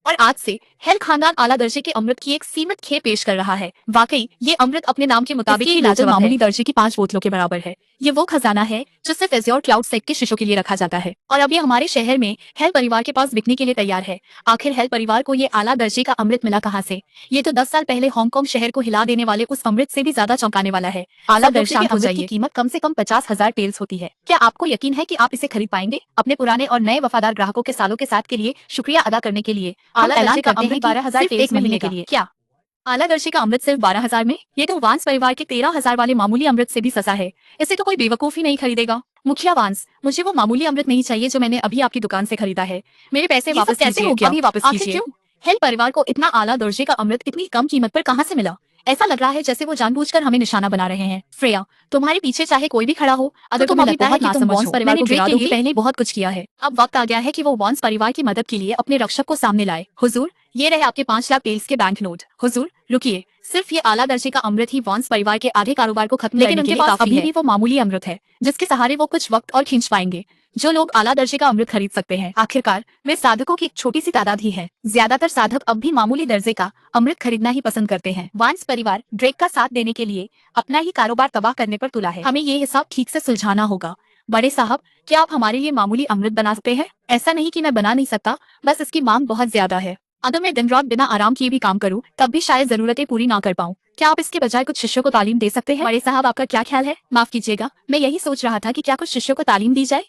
और आज से हेल खानदान आला दर्जे के अमृत की एक सीमित खेप पेश कर रहा है। वाकई ये अमृत अपने नाम के मुताबिक ही लाजवाब मामूली दर्जे की 5 बोतलों के बराबर है। ये वो खजाना है जो सिर्फ एज़्योर क्लाउड सेक के शिशों के लिए रखा जाता है, और अब ये हमारे शहर में हेल परिवार के पास बिकने के लिए तैयार है। आखिर हेल परिवार को ये आला दर्जे का अमृत मिला कहाँ से? ये तो 10 साल पहले हांगकांग शहर को हिला देने वाले उस अमृत से भी ज्यादा चौंकाने वाला है। आला दर्जे के अमृत की कीमत कम से कम 50,000 टेल्स होती है। क्या आपको यकीन है कि आप इसे खरीद पाएंगे? अपने पुराने और नए वफादार ग्राहकों के सालों के साथ के लिए शुक्रिया अदा करने के लिए आला दर्जे का अमृत 12,000 टेल्स में मिलने के लिए क्या आला दर्जे का अमृत सिर्फ 12,000 में? ये तो वांस परिवार के 13,000 वाले मामूली अमृत से भी सस्ता है। इसे तो कोई बेवकूफ ही नहीं खरीदेगा। मुखिया वांस, मुझे वो मामूली अमृत नहीं चाहिए जो मैंने अभी आपकी दुकान से खरीदा है। मेरे पैसे वापस कैसे कीजिए, हो गया? अभी वापस आखिर कीजिए। क्यों? हेल परिवार को इतना आला दर्जे का अमृत इतनी कम कीमत पर कहाँ से मिला? ऐसा लग रहा है जैसे वो जानबूझकर हमें निशाना बना रहे हैं। फ्रेया, तुम्हारे पीछे चाहे कोई भी खड़ा हो, अगर तुम तुम्हें अभी लगता है बहुत कि तुम नासमझ वॉन्स हो। परिवार मैंने को ड्रेक गिरा के दोगे, लिए पहले बहुत कुछ किया है। अब वक्त आ गया है कि वो वॉन्स परिवार की मदद के लिए अपने रक्षक को सामने लाए। हुजूर, ये रहे आपके 5 लाख टेल्स के बैंक नोट। हुजूर, रुकिए, सिर्फ ये आला दर्जे का अमृत ही वॉन्स परिवार के आधे कारोबार को खत्म करने के लिए काफी है। अभी भी वो मामूली अमृत है जिसके सहारे वो कुछ वक्त और खींच पाएंगे। जो लोग आला दर्जे का अमृत खरीद सकते हैं, आखिरकार वे साधकों की एक छोटी सी तादाद ही है। ज्यादातर साधक अब भी मामूली दर्जे का अमृत खरीदना ही पसंद करते हैं। वांस परिवार ड्रेक का साथ देने के लिए अपना ही कारोबार तबाह करने पर तुला है। हमें ये हिसाब ठीक से सुलझाना होगा। बड़े साहब, क्या आप हमारे लिए मामूली अमृत बना सकते हैं? ऐसा नहीं कि मैं बना नहीं सकता, बस इसकी मांग बहुत ज्यादा है। अगर मैं दिन रात बिना आराम किए भी काम करूं, तब भी शायद जरूरतें पूरी ना कर पाऊं। क्या आप इसके बजाय कुछ शिष्यों को तालीम दे सकते हैं? बड़े साहब, आपका क्या ख्याल है? माफ कीजिएगा, मैं यही सोच रहा था कि क्या कुछ शिष्यों को तालीम दी जाए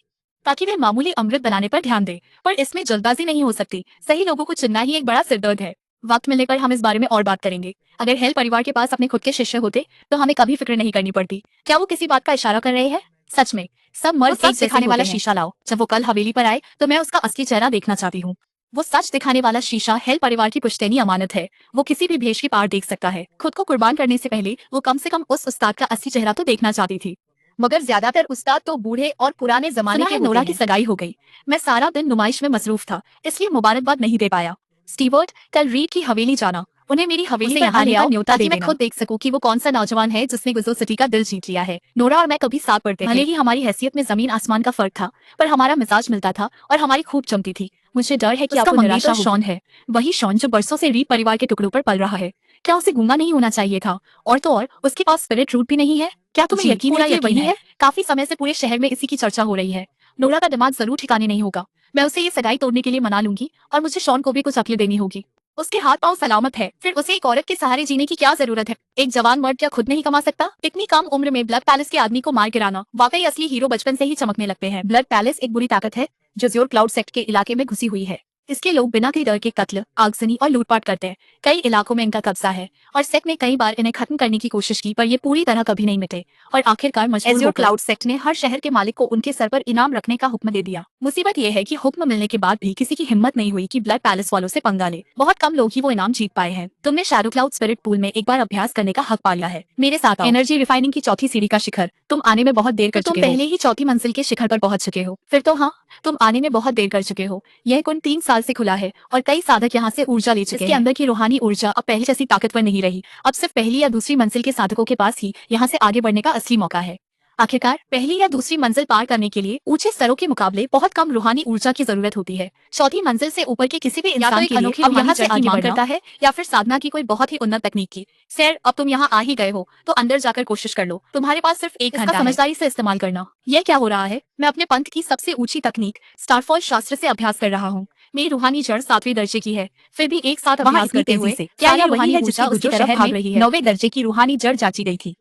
ताकि वे मामूली अमृत बनाने पर ध्यान दें, पर इसमें जल्दबाजी नहीं हो सकती। सही लोगों को चुनना ही एक बड़ा सिरदर्द है। वक्त मिलने पर हम इस बारे में और बात करेंगे। अगर हेल परिवार के पास अपने खुद के शिष्य होते तो हमें कभी फिक्र नहीं करनी पड़ती। क्या वो किसी बात का इशारा कर रहे हैं? सच में, सब मर्द एक दिखाने वाला शीशा लाओ। जब वो कल हवेली पर आए तो मैं उसका असली चेहरा देखना चाहती हूँ। वो सच दिखाने वाला शीशा हेल परिवार की पुश्तैनी अमानत है। वो किसी भी भेष की पार देख सकता है। खुद को कुर्बान करने से पहले वो कम से कम उस उस्ताद का असली चेहरा तो देखना चाहती थी। मगर ज्यादातर उस्ताद तो बूढ़े और पुराने जमाने के। नोरा की सगाई हो गई। मैं सारा दिन नुमाइश में मसरूफ था, इसलिए मुबारकबाद नहीं दे पाया। स्टीवर्ट, कल रीड की हवेली जाना। उन्हें मेरी हवेली से यहाँ ले आओ ताकि मैं खुद देख सकूं कि वो कौन सा नौजवान है जिसने गुजो सिटी का दिल जीत लिया है। नोरा और मैं कभी साथ पढ़ते थे। भले ही हमारी हैसियत में जमीन आसमान का फर्क था, पर हमारा मिजाज मिलता था और हमारी खूब जमती थी। मुझे डर है कि आपको निराशा होगी। शॉन है, वही शॉन जो बरसों से रीड परिवार के टुकड़ों पर पल रहा है। क्या उसे गूंगा नहीं होना चाहिए था? और तो और उसके पास स्पिरिट रूट भी नहीं है। क्या तुम्हें यकीन है कि वही है? काफी समय से पूरे शहर में इसी की चर्चा हो रही है। नोरा का दिमाग जरूर ठिकाने नहीं होगा। मैं उसे ये सगाई तोड़ने के लिए मना लूंगी, और मुझे शॉन को भी कुछ अक्ल देनी होगी। उसके हाथ पांव सलामत है, फिर उसे एक औरत के सहारे जीने की क्या जरूरत है? एक जवान मर्द क्या खुद नहीं कमा सकता? इतनी कम उम्र में ब्लड पैलेस के आदमी को मार गिराना, वाकई असली हीरो बचपन से ही चमकने लगते हैं। ब्लड पैलेस एक बुरी ताकत है जो ज़्योर क्लाउड सेक्ट के इलाके में घुसी हुई है। इसके लोग बिना कोई डर के कत्ल, आगजनी और लूटपाट करते हैं। कई इलाकों में इनका कब्जा है और सेक्ट ने कई बार इन्हें खत्म करने की कोशिश की, पर ये पूरी तरह कभी नहीं मिटे और आखिरकार मजबूर होकर क्लाउड सेक्ट ने हर शहर के मालिक को उनके सर पर इनाम रखने का हुक्म दे दिया। मुसीबत यह है कि हुक्म मिलने के बाद भी किसी की हिम्मत नहीं हुई कि ब्लड पैलेस वालों से पंगा ले। बहुत कम लोग ही वो इनाम जीत पाए हैं। तुमने शैडो क्लाउड स्पिरिट पूल में एक बार अभ्यास करने का हक पा लिया है। मेरे साथ एनर्जी रिफाइनिंग की चौथी सीढ़ी का शिखर। तुम आने में बहुत देर कर चुके हो। तुम पहले ही चौथी मंजिल के शिखर पर पहुंच चुके हो। फिर तो हाँ, तुम आने में बहुत देर कर चुके हो। यह कुल 3 साल से खुला है और कई साधक यहाँ से ऊर्जा ले चुके हैं। इसके अंदर की रूहानी ऊर्जा अब पहले जैसी ताकतवर नहीं रही। अब सिर्फ पहली या दूसरी मंजिल के साधकों के पास ही यहाँ से आगे बढ़ने का असली मौका है। आखिरकार पहली या दूसरी मंजिल पार करने के लिए ऊंचे स्तरों के मुकाबले बहुत कम रूहानी ऊर्जा की जरूरत होती है। चौथी मंजिल से ऊपर के किसी भी इंसान के लिए अब यहाँ से आगे मांग करता है या फिर साधना की कोई बहुत ही उन्नत तकनीक की। सर, अब तुम यहाँ आ ही गए हो तो अंदर जाकर कोशिश कर लो। तुम्हारे पास सिर्फ 1 घंटा है। समझदारी से इस्तेमाल करना। यह क्या हो रहा है? मैं अपने पंथ की सबसे ऊंची तकनीक स्टारफॉल शास्त्र से अभ्यास कर रहा हूँ। मेरी रूहानी जड़ 7वें दर्जे की है, फिर भी एक साथ अभ्यास करते हुए क्या यह वही है जिसकी उसकी तरफ भाग रही है? 9वें दर्जे की रूहानी जड़ जांची गई थी।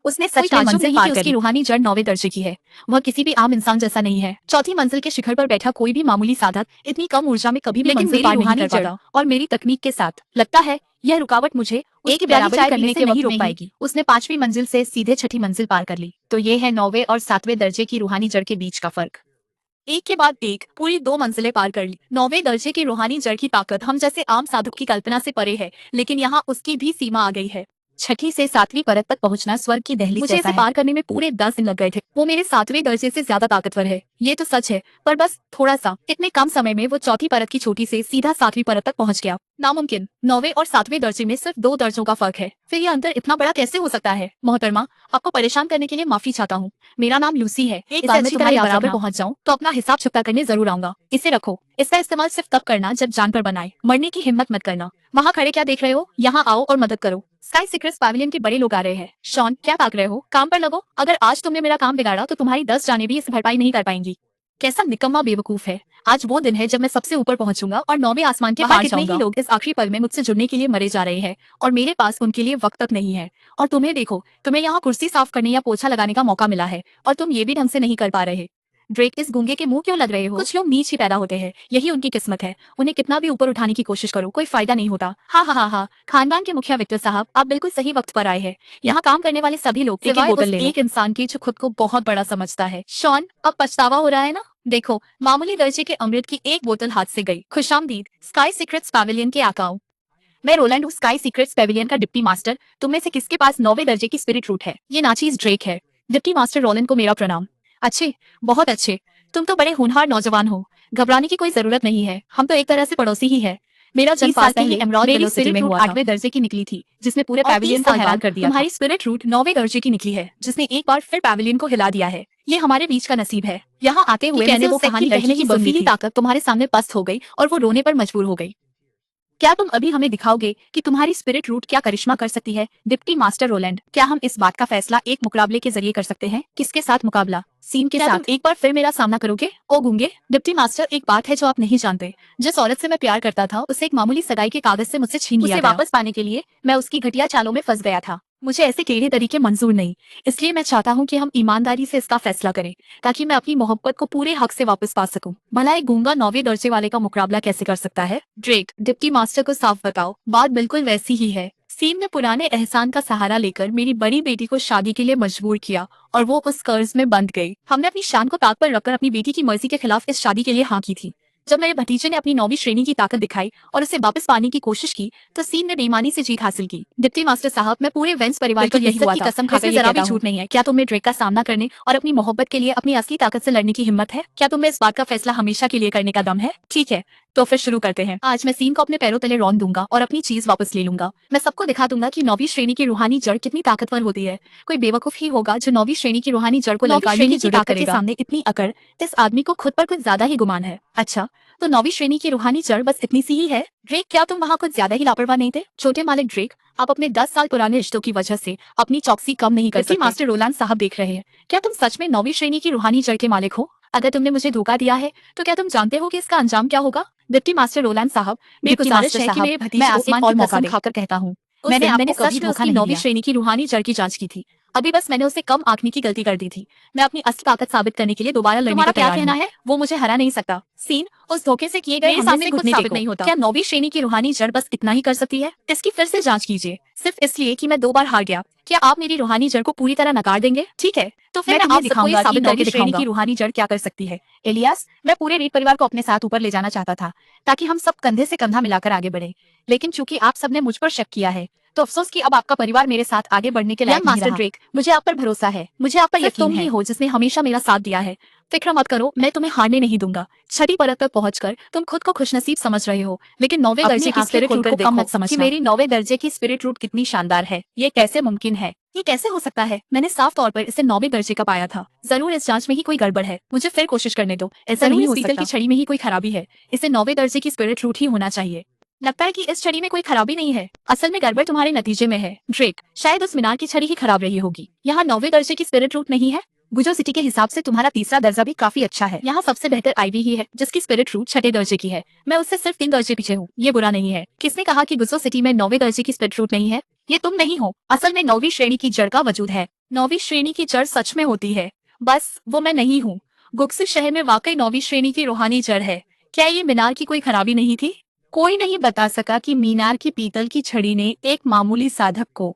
उसने सच में मंजिल पार कर ली। रूहानी जड़ 9वें दर्जे की है। वह किसी भी आम इंसान जैसा नहीं है। चौथी मंजिल के शिखर पर बैठा कोई भी मामूली साधक इतनी कम ऊर्जा में कभी भी मंजिल पार नहीं कर पाता। और मेरी तकनीक के साथ लगता है यह रुकावट मुझे एक बराबरी करने से नहीं रोक पाएगी। उसने 5वीं मंजिल से सीधे 6ठी मंजिल पार कर ली। तो ये है 9वें और 7वें दर्जे की रूहानी जड़ के बीच का फर्क। एक के बाद एक पूरी 2 मंजिलें पार कर ली। 9वें दर्जे की रूहानी जड़ की ताकत हम जैसे आम साधक की कल्पना से परे है, लेकिन यहाँ उसकी भी सीमा आ गई है। 6ठी से 7वीं परत तक पहुंचना स्वर्ग की दहलीज मुझे जैसा इसे है। पार करने में पूरे 10 दिन लग गए थे। वो मेरे 7वें दर्जे से ज्यादा ताकतवर है, ये तो सच है, पर बस थोड़ा सा। इतने कम समय में वो चौथी परत की छोटी से सीधा 7वीं परत तक पहुंच गया। नामुमकिन। 9वें और 7वें दर्जे में सिर्फ 2 दर्जों का फर्क है, फिर ये अंतर इतना बड़ा कैसे हो सकता है? मोहतरमा, आपको परेशान करने के लिए माफी चाहता हूँ। मेरा नाम लूसी है। एक बार मैं तुम्हारे बराबर पहुंच जाऊँ तो अपना हिसाब चुकता करने जरूर आऊंगा। इसे रखो। इसका इस्तेमाल सिर्फ तब करना जब जान पर बनाए। मरने की हिम्मत मत करना। वहाँ खड़े क्या देख रहे हो? यहाँ आओ और मदद करो। स्काई सीक्रेट्स पैविलियन के बड़े लोग आ रहे हैं। शॉन, क्या ताक रहे हो? काम पर लगो। अगर आज तुमने मेरा काम बिगाड़ा तो तुम्हारी 10 जानें भी इसे भरपाई नहीं कर पाएंगी। कैसा निकम्मा बेवकूफ है। आज वो दिन है जब मैं सबसे ऊपर पहुंचूंगा और 9वें आसमान के पार कितने ही लोग इस आखिरी पल में मुझसे जुड़ने के लिए मरे जा रहे हैं और मेरे पास उनके लिए वक्त तक नहीं है। और तुम्हें देखो, तुम्हें यहाँ कुर्सी साफ करने या पोछा लगाने का मौका मिला है और तुम ये भी ढंग से नहीं कर पा रहे। ड्रेक, इस गूंगे के मुंह क्यों लग रहे हो? कुछ लोग नीच ही पैदा होते हैं, यही उनकी किस्मत है। उन्हें कितना भी ऊपर उठाने की कोशिश करो, कोई फायदा नहीं होता। हाँ हाँ हाँ हाँ, खानदान के मुखिया विक्टर साहब, आप बिल्कुल सही वक्त पर आए हैं। यहाँ काम करने वाले सभी लोग सिवाय उस एक इंसान की जो खुद को बहुत बड़ा समझता है। शॉन, अब पछतावा हो रहा है ना? देखो, मामूली दर्जे के अमृत की एक बोतल हाथ से गई। खुशामदीद स्काई सीक्रेट्स पैविलियन के आकाओ। मैं रोलैंड हूँ, स्काई सीक्रेट्स पैविलियन का डिप्टी मास्टर। तुम में से किसके पास 9वें दर्जे की स्पिरिट रूट है? ये नाचीज ड्रेक है। डिप्टी मास्टर रोलैंड को मेरा प्रणाम। अच्छे, बहुत अच्छे। तुम तो बड़े होनहार नौजवान हो। घबराने की कोई जरूरत नहीं है, हम तो एक तरह से पड़ोसी ही है। मेरा जन्म पास ही एमराल्ड वेलोसिटी में हुआ था। 8वें दर्जे की निकली थी, जिसने पूरे पैविलियन को हैरान कर दिया। तुम्हारी स्पिरिट रूट 9वें दर्जे की निकली है, जिसने एक बार फिर पैविलियन को हिला दिया है। ये हमारे बीच का नसीब है। यहाँ आते हुए मैंने वो कहानी कहने की बफीली ताकत तुम्हारे सामने पस्त हो गई और वो रोने पर मजबूर हो गई। क्या तुम अभी हमें दिखाओगे कि तुम्हारी स्पिरिट रूट क्या करिश्मा कर सकती है? डिप्टी मास्टर रोलैंड, क्या हम इस बात का फैसला एक मुकाबले के जरिए कर सकते हैं? किसके साथ मुकाबला? सीन के साथ। तुम एक बार फिर मेरा सामना करोगे? ओ गूंगे। डिप्टी मास्टर, एक बात है जो आप नहीं जानते। जिस औरत से मैं प्यार करता था उसे एक मामूली सगाई के कागज से मुझसे छीन लिया गया। वापस पाने के लिए मैं उसकी घटिया चालों में फंस गया था। मुझे ऐसे टेढ़े तरीके मंजूर नहीं, इसलिए मैं चाहता हूँ कि हम ईमानदारी से इसका फैसला करें ताकि मैं अपनी मोहब्बत को पूरे हक से वापस पा सकूं। भला एक गूंगा 9वें दर्जे वाले का मुकाबला कैसे कर सकता है? ड्रेक, डिप्टी मास्टर को साफ बताओ। बात बिल्कुल वैसी ही है। सीन ने पुराने एहसान का सहारा लेकर मेरी बड़ी बेटी को शादी के लिए मजबूर किया और वो उस कर्ज में बंध गई। हमने अपनी शान को ताक पर रखकर अपनी बेटी की मर्जी के खिलाफ इस शादी के लिए हाँ की थी। जब मेरे भतीजे ने अपनी 9वीं श्रेणी की ताकत दिखाई और उसे वापस पाने की कोशिश की तो सीन ने बेईमानी से जीत हासिल की। डिप्टी मास्टर साहब, मैं पूरे वेंस परिवार को यही हुआ था। कसम खाकर जरा भी झूठ नहीं है। क्या तुम्हें ड्रेक का सामना करने और अपनी मोहब्बत के लिए अपनी असली ताकत से लड़ने की हिम्मत है? क्या तुम्हें इस बात का फैसला हमेशा के लिए करने का दम है? ठीक है, तो फिर शुरू करते हैं। आज मैं सीन को अपने पैरों तले रौंद दूंगा और अपनी चीज वापस ले लूंगा। मैं सबको दिखा दूंगा कि 9वीं श्रेणी की रूहानी जड़ कितनी ताकतवर होती है। कोई बेवकूफ ही होगा जो 9वीं श्रेणी की रूहानी जड़ को ललकारने की जुर्रत करेगा। सामने इतनी अकड़, इस आदमी को खुद पर कुछ ज्यादा ही गुमान है। अच्छा, तो 9वीं श्रेणी की रूहानी जड़ बस इतनी सी ही है? ड्रेक, क्या तुम वहाँ कुछ ज्यादा ही लापरवाह नहीं थे? छोटे मालिक ड्रेक, आप अपने 10 साल पुराने रिश्तों की वजह से अपनी चौकसी कम नहीं कर सकते। मास्टर रोलैंड साहब देख रहे हैं, क्या तुम सच में 9वीं श्रेणी की रूहानी जड़ के मालिक हो? अगर तुमने मुझे धोखा दिया है तो क्या तुम जानते हो कि इसका अंजाम क्या होगा? डिप्टी मास्टर रोलैंड साहब, मेरी गुजारिश है कि मेरे भतीजे को एक और मौका खाकर कहता हूँ। मैंने सच में उसकी 9वीं श्रेणी की रूहानी जड़ की जांच की थी। अभी बस मैंने उसे कम आंकने की गलती कर दी थी। मैं अपनी असली ताकत साबित करने के लिए दोबारा लड़ने को तैयार कहना है? वो मुझे हरा नहीं सकता। सीन, उस धोखे से किए गए हमले से कुछ साबित नहीं होता। क्या 9वीं श्रेणी की रूहानी जड़ बस इतना ही कर सकती है? इसकी फिर से जांच कीजिए, सिर्फ इसलिए कि मैं 2 बार हार गया। क्या आप मेरी रूहानी जड़ को पूरी तरह नकार देंगे? ठीक है, तो फिर मैं आप सबको ये साबित करके दिखाऊंगा कि रूहानी जड़ क्या कर सकती है। इलियास, मैं पूरे रीड परिवार को अपने साथ ऊपर ले जाना चाहता था ताकि हम सब कंधे से कंधा मिलाकर आगे बढ़े, लेकिन चूंकि आप सबने मुझ पर शक किया है तो अफसोस कि अब आपका परिवार मेरे साथ आगे बढ़ने के लायक नहीं रहा। ड्रेक, मुझे आप पर भरोसा है, मुझे आप पर यकीन है। तुम ही हो जिसने हमेशा मेरा साथ दिया है। फिक्र मत करो, मैं तुम्हें हारने नहीं दूंगा। 6ठी परत तक पहुंचकर तुम खुद को खुशनसीब समझ रहे हो, लेकिन 9वें दर्जे की स्पिरिट रूट को कम मत समझना। कि मेरी 9वें दर्जे की स्पिरिट रूट कितनी शानदार है। ये कैसे मुमकिन है? ये कैसे हो सकता है? मैंने साफ तौर पर इसे 9वें दर्जे का पाया था। जरूर इस जांच में ही कोई गड़बड़ है, मुझे फिर कोशिश करने दो। ऐसा नहीं हो सकता। की छड़ी में ही कोई खराबी है, इसे 9वें दर्जे की स्पिरिट रूट ही होना चाहिए। लगता है कि इस छड़ी में कोई खराबी नहीं है। असल में गड़बड़ तुम्हारे नतीजे में है। ड्रेक, शायद उस मीनार की छड़ी ही खराब रही होगी। यहाँ 9वें दर्जे की स्पिरिट रूट नहीं है। गुजो सिटी के हिसाब से तुम्हारा तीसरा दर्जा भी काफी अच्छा है। यहाँ सबसे बेहतर आईवी ही है जिसकी स्पिरिट रूट 6ठे दर्जे की है। मैं उससे सिर्फ 3 दर्जे पीछे हूँ। ये बुरा नहीं है। किसने कहा कि गुजो सिटी में 9वें दर्जे की स्पिरिट रूट नहीं है? ये तुम नहीं हो। असल में 9वीं श्रेणी की जड़ का वजूद है। 9वीं श्रेणी की जड़ सच में होती है, बस वो मैं नहीं हूँ। गुक्सु शहर में वाकई 9वीं श्रेणी की रूहानी जड़ है। क्या ये मीनार की कोई खराबी नहीं थी? कोई नहीं बता सका कि मीनार की पीतल की छड़ी ने एक मामूली साधक को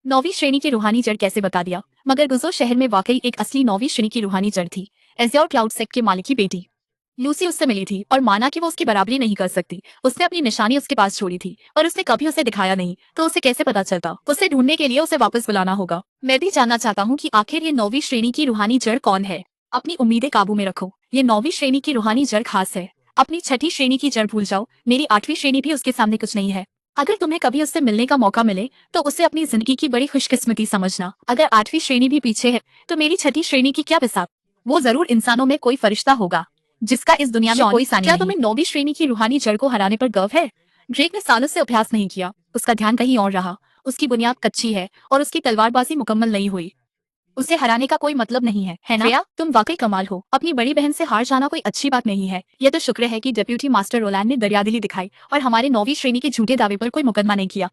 9वीं श्रेणी की रूहानी जड़ कैसे बता दिया, मगर गुजो शहर में वाकई एक असली 9वीं श्रेणी की रूहानी जड़ थी। एज़्योर क्लाउड सेक के मालिक की बेटी। लूसी उससे मिली थी और माना कि वो उसकी बराबरी नहीं कर सकती। उसने अपनी निशानी उसके पास छोड़ी थी और उसने कभी उसे दिखाया नहीं, तो उसे कैसे पता चलता? उसे ढूंढने के लिए उसे वापस बुलाना होगा। मैं भी जानना चाहता हूँ कि आखिर ये 9वीं श्रेणी की रूहानी जड़ कौन है। अपनी उम्मीदें काबू में रखो। ये 9वीं श्रेणी की रूहानी जड़ खास है। अपनी 6ठी श्रेणी की जड़ भूल जाओ। मेरी 8वीं श्रेणी भी उसके सामने कुछ नहीं है। अगर तुम्हें कभी उससे मिलने का मौका मिले तो उसे अपनी जिंदगी की बड़ी खुशकिस्मती समझना। अगर 8वीं श्रेणी भी पीछे है तो मेरी 6ठी श्रेणी की क्या हिसाब? वो जरूर इंसानों में कोई फरिश्ता होगा जिसका इस दुनिया में कोई सानी नहीं। क्या तुम्हें 9वीं श्रेणी की रूहानी जड़ को हराने पर गर्व है? ड्रेक ने सालों से अभ्यास नहीं किया। उसका ध्यान कहीं और रहा। उसकी बुनियाद कच्ची है और उसकी तलवारबाजी मुकम्मल नहीं हुई। उसे हराने का कोई मतलब नहीं है ना? श्रेया, तुम वाकई कमाल हो। अपनी बड़ी बहन से हार जाना कोई अच्छी बात नहीं है। यह तो शुक्र है कि डिप्यूटी मास्टर रोलैंड ने दरियादिली दिखाई और हमारे 9वीं श्रेणी के झूठे दावे पर कोई मुकदमा नहीं किया,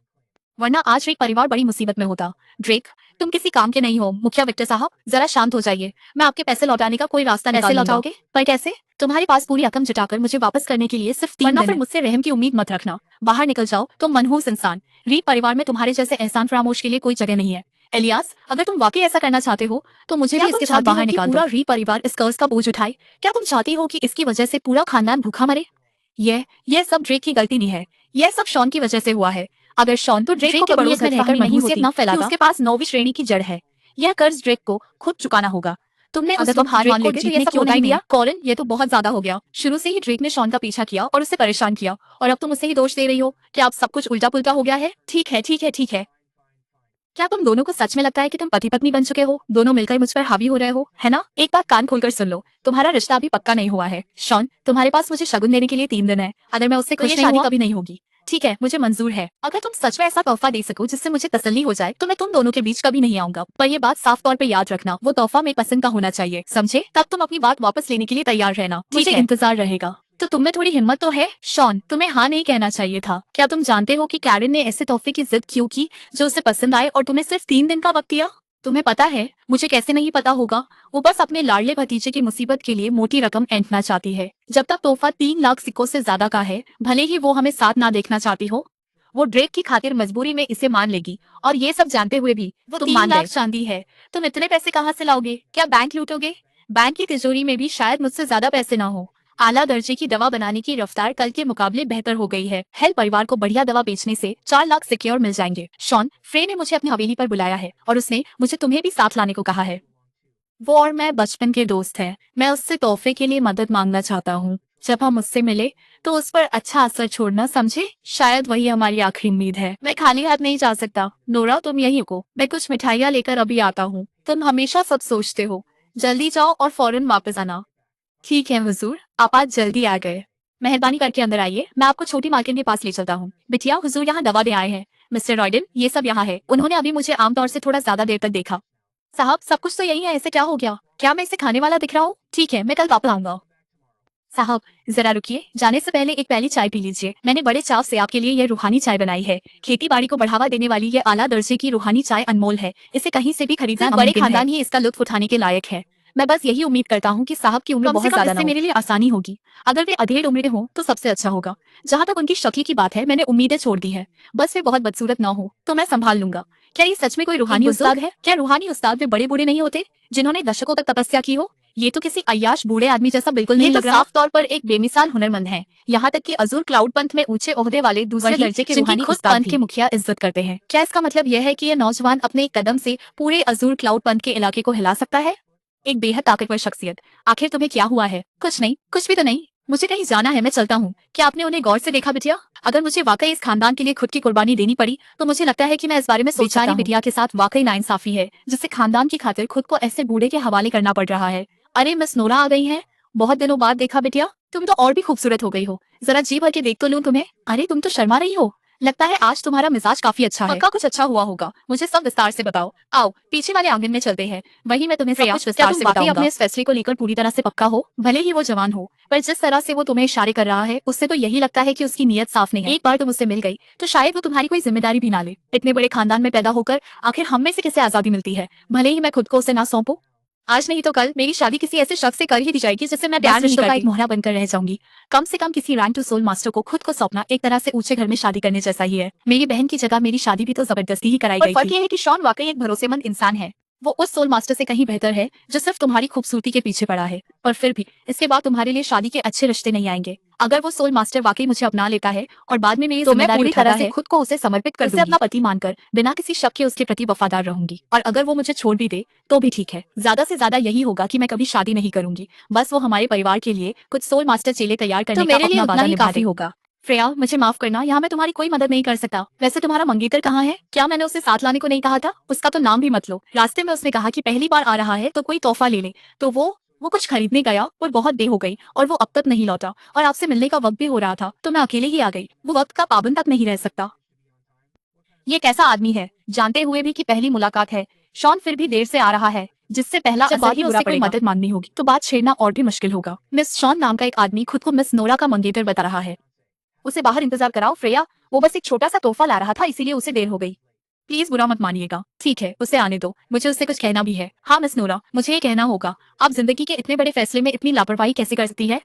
वरना आज ड्रेक परिवार बड़ी मुसीबत में होता। ड्रेक, तुम किसी काम के नहीं हो। मुखिया विक्टर साहब, जरा शांत हो जाइए। मैं आपके पैसे लौटाने का कोई रास्ता निकाल लूंगा। लौटाओगे? पर कैसे? तुम्हारे पास पूरी रकम जुटाकर मुझे वापस करने के लिए सिर्फ 3 दिन। वरना फिर मुझसे रहम की उम्मीद मत रखना। बाहर निकल जाओ, तुम मनहूस इंसान। रीड परिवार में तुम्हारे जैसे एहसान फरामोश के लिए कोई जगह नहीं है। एलियास, अगर तुम वाकई ऐसा करना चाहते हो तो मुझे भी इसके साथ बाहर निकाल दो। पूरा री परिवार इस कर्ज का बोझ उठाए। क्या तुम चाहती हो कि इसकी वजह से पूरा खानदान भूखा मरे? यह सब ड्रेक की गलती नहीं है। यह सब शॉन की वजह से हुआ है। अगर शॉन तो ड्रेक को पड़ोस में रहकर मनहूसियत न फैलाता, उसके पास 9वीं श्रेणी की जड़ है। यह कर्ज ड्रेक को खुद चुकाना होगा। तुमने अगर तुम हार मान लेते तो ये सब क्यों नहीं दिया? कॉलिन, ये तो बहुत ज्यादा हो गया। शुरू से ही ड्रेक ने शॉन का पीछा किया और उसे परेशान किया, और अब तुम उसे ही दोष दे रही हो। क्या अब सब कुछ उल्टा पुल्टा हो गया है? ठीक है ठीक है ठीक है। क्या तुम दोनों को सच में लगता है कि तुम पति पत्नी बन चुके हो? दोनों मिलकर मुझ पर हावी हो रहे हो, है ना? एक बात कान खोलकर सुन लो, तुम्हारा रिश्ता अभी पक्का नहीं हुआ है। शॉन, तुम्हारे पास मुझे शगुन देने के लिए 3 दिन है। अगर मैं उससे खुश नहीं हुआ, कभी नहीं होगी। ठीक है, मुझे मंजूर है। अगर तुम सच में ऐसा तोहफा दे सको जिससे मुझे तसल्ली हो जाए तो मैं तुम दोनों के बीच कभी नहीं आऊंगा। पर ये बात साफ तौर पे याद रखना, वो तोहफा मेरी पसंद का होना चाहिए, समझे? तब तुम अपनी बात वापस लेने के लिए तैयार रहना। मुझे इंतजार रहेगा। तो तुम में थोड़ी हिम्मत तो है। शॉन, तुम्हें हाँ नहीं कहना चाहिए था। क्या तुम जानते हो कि कैरन ने ऐसे तोहफे की जिद क्यों की जो उसे पसंद आए और तुम्हें सिर्फ 3 दिन का वक्त दिया? तुम्हें पता है, मुझे कैसे नहीं पता होगा। वो बस अपने लाडले भतीजे की मुसीबत के लिए मोटी रकम ऐंठना चाहती है। जब तक तोहफा 3 लाख सिक्कों से ज्यादा का है, भले ही वो हमें साथ ना देखना चाहती हो, वो ड्रेक की खातिर मजबूरी में इसे मान लेगी। और ये सब जानते हुए भी वो 3 लाख चांदी है। तुम इतने पैसे कहाँ से लाओगे? क्या बैंक लूटोगे? बैंक की तिजोरी में भी शायद मुझसे ज्यादा पैसे ना हो। आला दर्जे की दवा बनाने की रफ्तार कल के मुकाबले बेहतर हो गई है। हेल परिवार को बढ़िया दवा बेचने से 4 लाख सिक्योर मिल जाएंगे। शॉन, फ्रे ने मुझे अपनी हवेली पर बुलाया है और उसने मुझे तुम्हें भी साथ लाने को कहा है। वो और मैं बचपन के दोस्त हैं। मैं उससे तोहफे के लिए मदद मांगना चाहता हूँ। जब हम उससे मिले तो उस पर अच्छा असर छोड़ना, समझे? शायद वही हमारी आखिरी उम्मीद है। मैं खाली हाथ नहीं जा सकता। नोरा, तुम यहीं रुको, मैं कुछ मिठाइयाँ लेकर अभी आता हूँ। तुम हमेशा सब सोचते हो। जल्दी जाओ और फौरन वापस आना। ठीक है हुजूर, आप आज जल्दी आ गए। मेहरबानी करके अंदर आइए, मैं आपको छोटी मालकिन के पास ले चलता हूँ। बिटिया, हुजूर यहाँ दवा दे आए हैं। मिस्टर रॉयडन, ये सब यहाँ है। उन्होंने अभी मुझे आमतौर से थोड़ा ज्यादा देर तक देखा। साहब, सब कुछ तो यही है, ऐसे क्या हो गया? क्या मैं इसे खाने वाला दिख रहा हूँ? ठीक है, मैं कल वापस आऊंगा। साहब, जरा रुकिए, जाने से पहले एक प्याली चाय पी लीजिए। मैंने बड़े चाव से आपके लिए यह रूहानी चाय बनाई है। खेती बाड़ी को बढ़ावा देने वाली यह आला दर्जे की रूहानी चाय अनमोल है। इसे कहीं से भी खरीदना बड़े खानदान ही इसका लुत्फ उठाने के लायक है। मैं बस यही उम्मीद करता हूँ कि साहब की उम्र बहुत ज्यादा ना हो। मेरे लिए आसानी होगी। अगर वे अधेड़ उम्र के हों तो सबसे अच्छा होगा। जहाँ तक उनकी शक्ल की बात है, मैंने उम्मीदें छोड़ दी है। बस वे बहुत बदसूरत ना हो तो मैं संभाल लूंगा। क्या ये सच में कोई रूहानी उस्ताद है? क्या रूहानी उस्ताद वे बड़े बूढ़े नहीं होते जिन्होंने दशकों तक तपस्या की हो? ये तो किसी अय्याश बूढ़े आदमी जैसा बिल्कुल नहीं लग रहा। साफ तौर पर एक बेमिसाल हुनरमंद है। यहाँ तक कि अजूर क्लाउड पंथ में ऊंचे ओहदे वाले दूसरे दर्जे के रूहानी उस्ताद पंथ के मुखिया इज्जत करते हैं। क्या इसका मतलब यह है कि यह नौजवान अपने एक कदम से पूरे अजूर क्लाउड पंथ के इलाके को हिला सकता है? एक बेहद ताकतवर शख्सियत। आखिर तुम्हें क्या हुआ है? कुछ नहीं, कुछ भी तो नहीं। मुझे कहीं जाना है, मैं चलता हूँ। क्या आपने उन्हें गौर से देखा बिटिया? अगर मुझे वाकई इस खानदान के लिए खुद की कुर्बानी देनी पड़ी तो मुझे लगता है कि मैं इस बारे में सोच रही। बिटिया के साथ वाकई नाइंसाफी है, जिससे खानदान की खातिर खुद को ऐसे बूढ़े के हवाले करना पड़ रहा है। अरे, मिस नोरा आ गई हैं। बहुत दिनों बाद देखा बिटिया, तुम तो और भी खूबसूरत हो गई हो। जरा जी भर के देख तो लूं तुम्हें। अरे, तुम तो शर्मा रही हो। लगता है आज तुम्हारा मिजाज काफी अच्छा है। पक्का कुछ अच्छा हुआ होगा। मुझे सब विस्तार से बताओ। आओ, पीछे वाले आंगन में चलते हैं, वहीं मैं तुम्हें सब कुछ विस्तार से बताऊंगा। अपने इस फैसले को लेकर पूरी तरह से पक्का हो? भले ही वो जवान हो, पर जिस तरह से वो तुम्हें इशारे कर रहा है उससे तो यही लगता है कि उसकी नीयत साफ नहीं है। एक बार तुम उससे मिल गई तो शायद वो तुम्हारी कोई जिम्मेदारी भी ना ले। इतने बड़े खानदान में पैदा होकर आखिर हम में से किसे आजादी मिलती है? भले ही मैं खुद को उसे ना सौंपूं। आज नहीं तो कल मेरी शादी किसी ऐसे शख्स से कर ही दी जाएगी जिससे मैं प्यार नहीं करती। एक मोहरा बनकर रह जाऊंगी। कम से कम किसी रैंक टू सोल मास्टर को खुद को सौंपना एक तरह से ऊंचे घर में शादी करने जैसा ही है। मेरी बहन की जगह मेरी शादी भी तो जबरदस्ती ही कराई गई थी। फर्क ये है कि शॉन वाकई एक भरोसेमंद इंसान है। वो उस सोल मास्टर से कहीं बेहतर है जो सिर्फ तुम्हारी खूबसूरती के पीछे पड़ा है। और फिर भी इसके बाद तुम्हारे लिए शादी के अच्छे रिश्ते नहीं आएंगे। अगर वो सोल मास्टर वाकई मुझे अपना लेता है और बाद में मेरी तो मैं जिम्मेदारी पूरी तरह उठाता से है, खुद को उसे समर्पित कर उसे दूंगी। अपना पति मानकर बिना किसी शक के उसके प्रति वफादार रहूंगी। और अगर वो मुझे छोड़ भी दे तो भी ठीक है। ज्यादा से ज्यादा यही होगा कि मैं कभी शादी नहीं करूंगी। बस वो हमारे परिवार के लिए कुछ सोल मास्टर चेले तैयार करने तो का मेरे लिए अपना उतना वादा ही निभा काफी दे। होगा। श्रेया, मुझे माफ करना, यहाँ मैं तुम्हारी कोई मदद नहीं कर सकता। वैसे तुम्हारा मंगेतर कहाँ है? क्या मैंने उसे साथ लाने को नहीं कहा था? उसका तो नाम भी मत लो। रास्ते में उसने कहा कि पहली बार आ रहा है तो कोई तोहफा ले ले। तो वो कुछ खरीदने गया और बहुत देर हो गई और वो अब तक नहीं लौटा। और आपसे मिलने का वक्त भी हो रहा था तो मैं अकेले ही आ गई। वो वक्त का पाबंद तक नहीं रह सकता। ये कैसा आदमी है, जानते हुए भी कि पहली मुलाकात है। शॉन फिर भी देर से आ रहा है, जिससे पहला जब असर बात ही बुरा उससे कोई पड़ेगा। मदद मांगनी होगी तो बात छेड़ना और भी मुश्किल होगा। मिस शॉन नाम का एक आदमी खुद को मिस नोरा का मंगेतर बता रहा है। उसे बाहर इंतजार कराओ फ्रेया, वो बस एक छोटा सा तोहफा ला रहा था इसीलिए उसे देर हो गई। प्लीज बुरा मत मानिएगा। ठीक है, उसे आने दो, मुझे उससे कुछ कहना भी है। हाँ मिस नोरा, मुझे ये कहना होगा, आप जिंदगी के इतने बड़े फैसले में इतनी लापरवाही कैसे कर सकती है?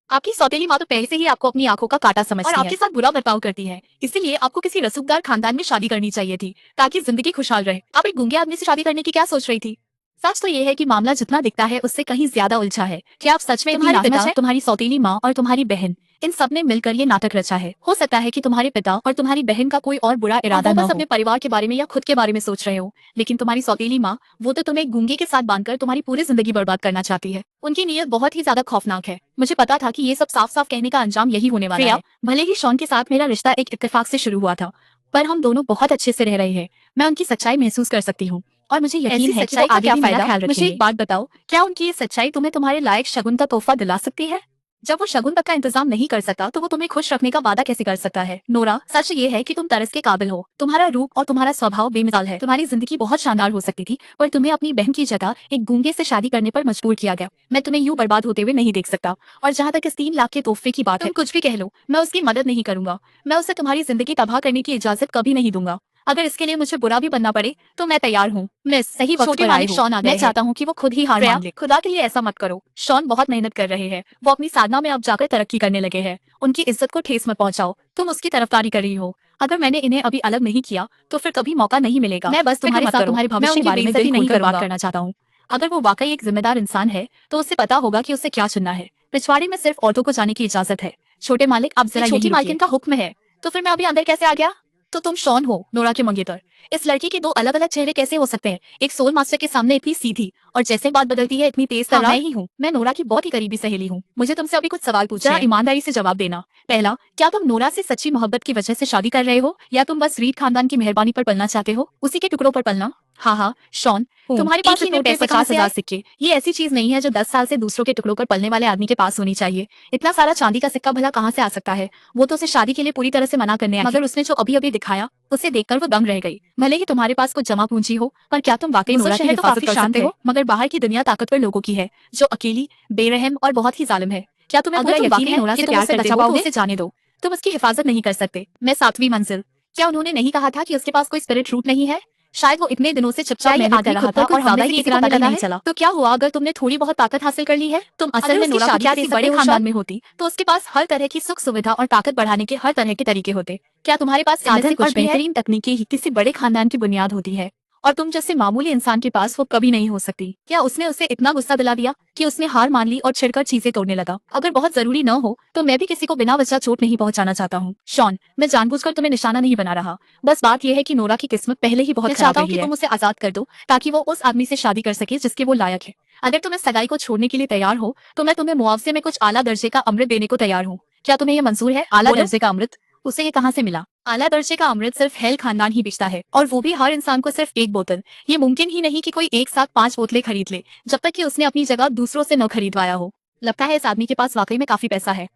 आपकी सौतेली माँ तो पहले से ही आपको अपनी आंखों का कांटा समझती है और आपके साथ बुरा बर्ताव करती है। इसीलिए आपको किसी रसूखदार खानदान में शादी करनी चाहिए थी ताकि जिंदगी खुशहाल रहे। आप एक गूंगे आदमी से शादी करने की क्या सोच रही थी? सच तो ये है कि मामला जितना दिखता है उससे कहीं ज्यादा उलझा है। क्या आप सच में तुम्हारे तुम्हारे पिता, पिता, तुम्हारी सौतेली माँ और तुम्हारी बहन, इन सब ने मिलकर ये नाटक रचा है? हो सकता है कि तुम्हारे पिता और तुम्हारी बहन का कोई और बुरा इरादा न हो, बस अपने परिवार के बारे में या खुद के बारे में सोच रहे हो। लेकिन तुम्हारी सौतेली माँ, वो तो तुम्हें गूंगे के साथ बांधकर तुम्हारी पूरी जिंदगी बर्बाद करना चाहती है। उनकी नीयत बहुत ही ज्यादा खौफनाक है। मुझे पता था कि ये सब साफ साफ कहने का अंजाम यही होने वाला है। भले ही शॉन के साथ मेरा रिश्ता एक इत्तेफाक से शुरू हुआ था, पर हम दोनों बहुत अच्छे से रह रहे हैं। मैं उनकी सच्चाई महसूस कर सकती हूँ और मुझे यकीन है कि वो आगे भी मेरा ख्याल रखेंगे। मुझे एक बात बताओ, क्या उनकी ये सच्चाई तुम्हें तुम्हारे लायक शगुन का तोहफा दिला सकती है? जब वो शगुन तक का इंतजाम नहीं कर सकता तो वो तुम्हें खुश रखने का वादा कैसे कर सकता है? नोरा, सच ये है कि तुम तरस के काबिल हो। तुम्हारा रूप और तुम्हारा स्वभाव बेमिसाल है। तुम्हारी जिंदगी बहुत शानदार हो सकती थी, पर तुम्हें अपनी बहन की जगह एक गूंगे से शादी करने पर मजबूर किया गया। मैं तुम्हें यूं बर्बाद होते हुए नहीं देख सकता। और जहाँ तक इस 3 लाख के तोहफे की बात है, तुम कुछ भी कह लो, मैं उसकी मदद नहीं करूंगा। मैं उसे तुम्हारी जिंदगी तबाह करने की इजाजत कभी नहीं दूंगा। अगर इसके लिए मुझे बुरा भी बनना पड़े तो मैं तैयार हूँ। मिस, सही वक्त पर आए हो। शॉन आ गए। मैं चाहता हूँ कि वो खुद ही हार मान ले। खुदा के लिए ऐसा मत करो। शॉन बहुत मेहनत कर रहे हैं, वो अपनी साधना में अब जाकर तरक्की करने लगे हैं। उनकी इज्जत को ठेस मत पहुंचाओ। तुम उसकी तरफदारी कर रही हो। अगर मैंने इन्हें अभी अलग नहीं किया तो फिर कभी मौका नहीं मिलेगा। मैं बस तुम्हारे साथ तुम्हारे भविष्य के बारे में दिल खोलकर बात करना चाहता हूँ। अगर वो वाकई एक जिम्मेदार इंसान है तो उसे पता होगा कि उसे क्या चुनना है। पिछवाड़े में सिर्फ औरतों को जाने की इजाजत है। छोटे मालिक, अब जरा छोटी मालकिन का हुक्म है। तो फिर मैं अभी अंदर कैसे आ गया? तो तुम शॉन हो, नोरा के मंगेतर। इस लड़की के 2 अलग अलग चेहरे कैसे हो सकते हैं? एक सोल मास्टर के सामने इतनी सीधी और जैसे बात बदलती है इतनी तेज तर्रार। मैं ही हूँ, मैं नोरा की बहुत ही करीबी सहेली हूँ। मुझे तुमसे अभी कुछ सवाल पूछना है, ईमानदारी से जवाब देना। पहला, क्या तुम नोरा से सच्ची मोहब्बत की वजह से शादी कर रहे हो या तुम बस रीड खानदान की मेहरबानी पर पलना चाहते हो, उसी के टुकड़ों पर पलना? हाँ, शॉन, तुम्हारे पास इतने पैसे, 50,000 सिक्के, ये ऐसी चीज नहीं है जो 10 साल से दूसरों के टुकड़ों पर पलने वाले आदमी के पास होनी चाहिए। इतना सारा चांदी का सिक्का भला कहाँ से आ सकता है? वो तो उसे शादी के लिए पूरी तरह से मना करने आई थी, मगर उसने जो अभी अभी दिखाया उसे देखकर वो दंग रह गई। भले ही तुम्हारे पास कुछ जमा पूंजी हो, पर क्या तुम वाकई नोरा की हिफाजत कर सकते हो? मगर बाहर की दुनिया ताकतवर लोगों की है, जो अकेली, बेरहम और बहुत ही जालिम है। क्या तुम्हें पूरा यकीन है नोरा से प्यार करते हो तो उसे जाने दो। तुम उसकी हिफाजत नहीं कर सकते। मैं 7वीं मंजिल। क्या उन्होंने नहीं कहा था कि उसके पास कोई स्पिरिट रूट नहीं है? शायद वो इतने दिनों से चुपचाप मेहनत कर रहा था और ज्यादा ही किसी को पता नहीं चला। तो क्या हुआ अगर तुमने थोड़ी बहुत ताकत हासिल कर ली है? तुम असल में नोरा को क्या किसी बड़े खानदान में होती तो उसके पास हर तरह की सुख सुविधा और ताकत बढ़ाने के हर तरह के तरीके होते। क्या तुम्हारे पास साधन और बेहतरीन तकनीकी ही किसी बड़े खानदान की बुनियाद होती है? और तुम जैसे मामूली इंसान के पास वो कभी नहीं हो सकती। क्या उसने उसे इतना गुस्सा दिला दिया कि उसने हार मान ली और छिड़कर चीजें तोड़ने लगा? अगर बहुत जरूरी न हो तो मैं भी किसी को बिना वजह चोट नहीं पहुंचाना चाहता हूँ। शॉन, मैं जानबूझकर तुम्हें निशाना नहीं बना रहा। बस बात यह है कि नोरा की किस्मत पहले ही बहुत खराब रही है। तुम उसे आजाद कर दो ताकि वो उस आदमी से शादी कर सके जिसके वो लायक है। अगर तुम इस सगाई को छोड़ने के लिए तैयार हो तो मैं तुम्हें मुआवजे में कुछ आला दर्जे का अमृत देने को तैयार हूँ। क्या तुम्हें यह मंजूर है? आला दर्जे का अमृत? उसे ये कहाँ से मिला? आला दर्जे का अमृत सिर्फ हेल खानदान ही बेचता है, और वो भी हर इंसान को सिर्फ 1 बोतल। ये मुमकिन ही नहीं कि कोई एक साथ 5 बोतलें खरीद ले जब तक कि उसने अपनी जगह दूसरों से न खरीदवाया हो। लगता है इस आदमी के पास वाकई में काफी पैसा है।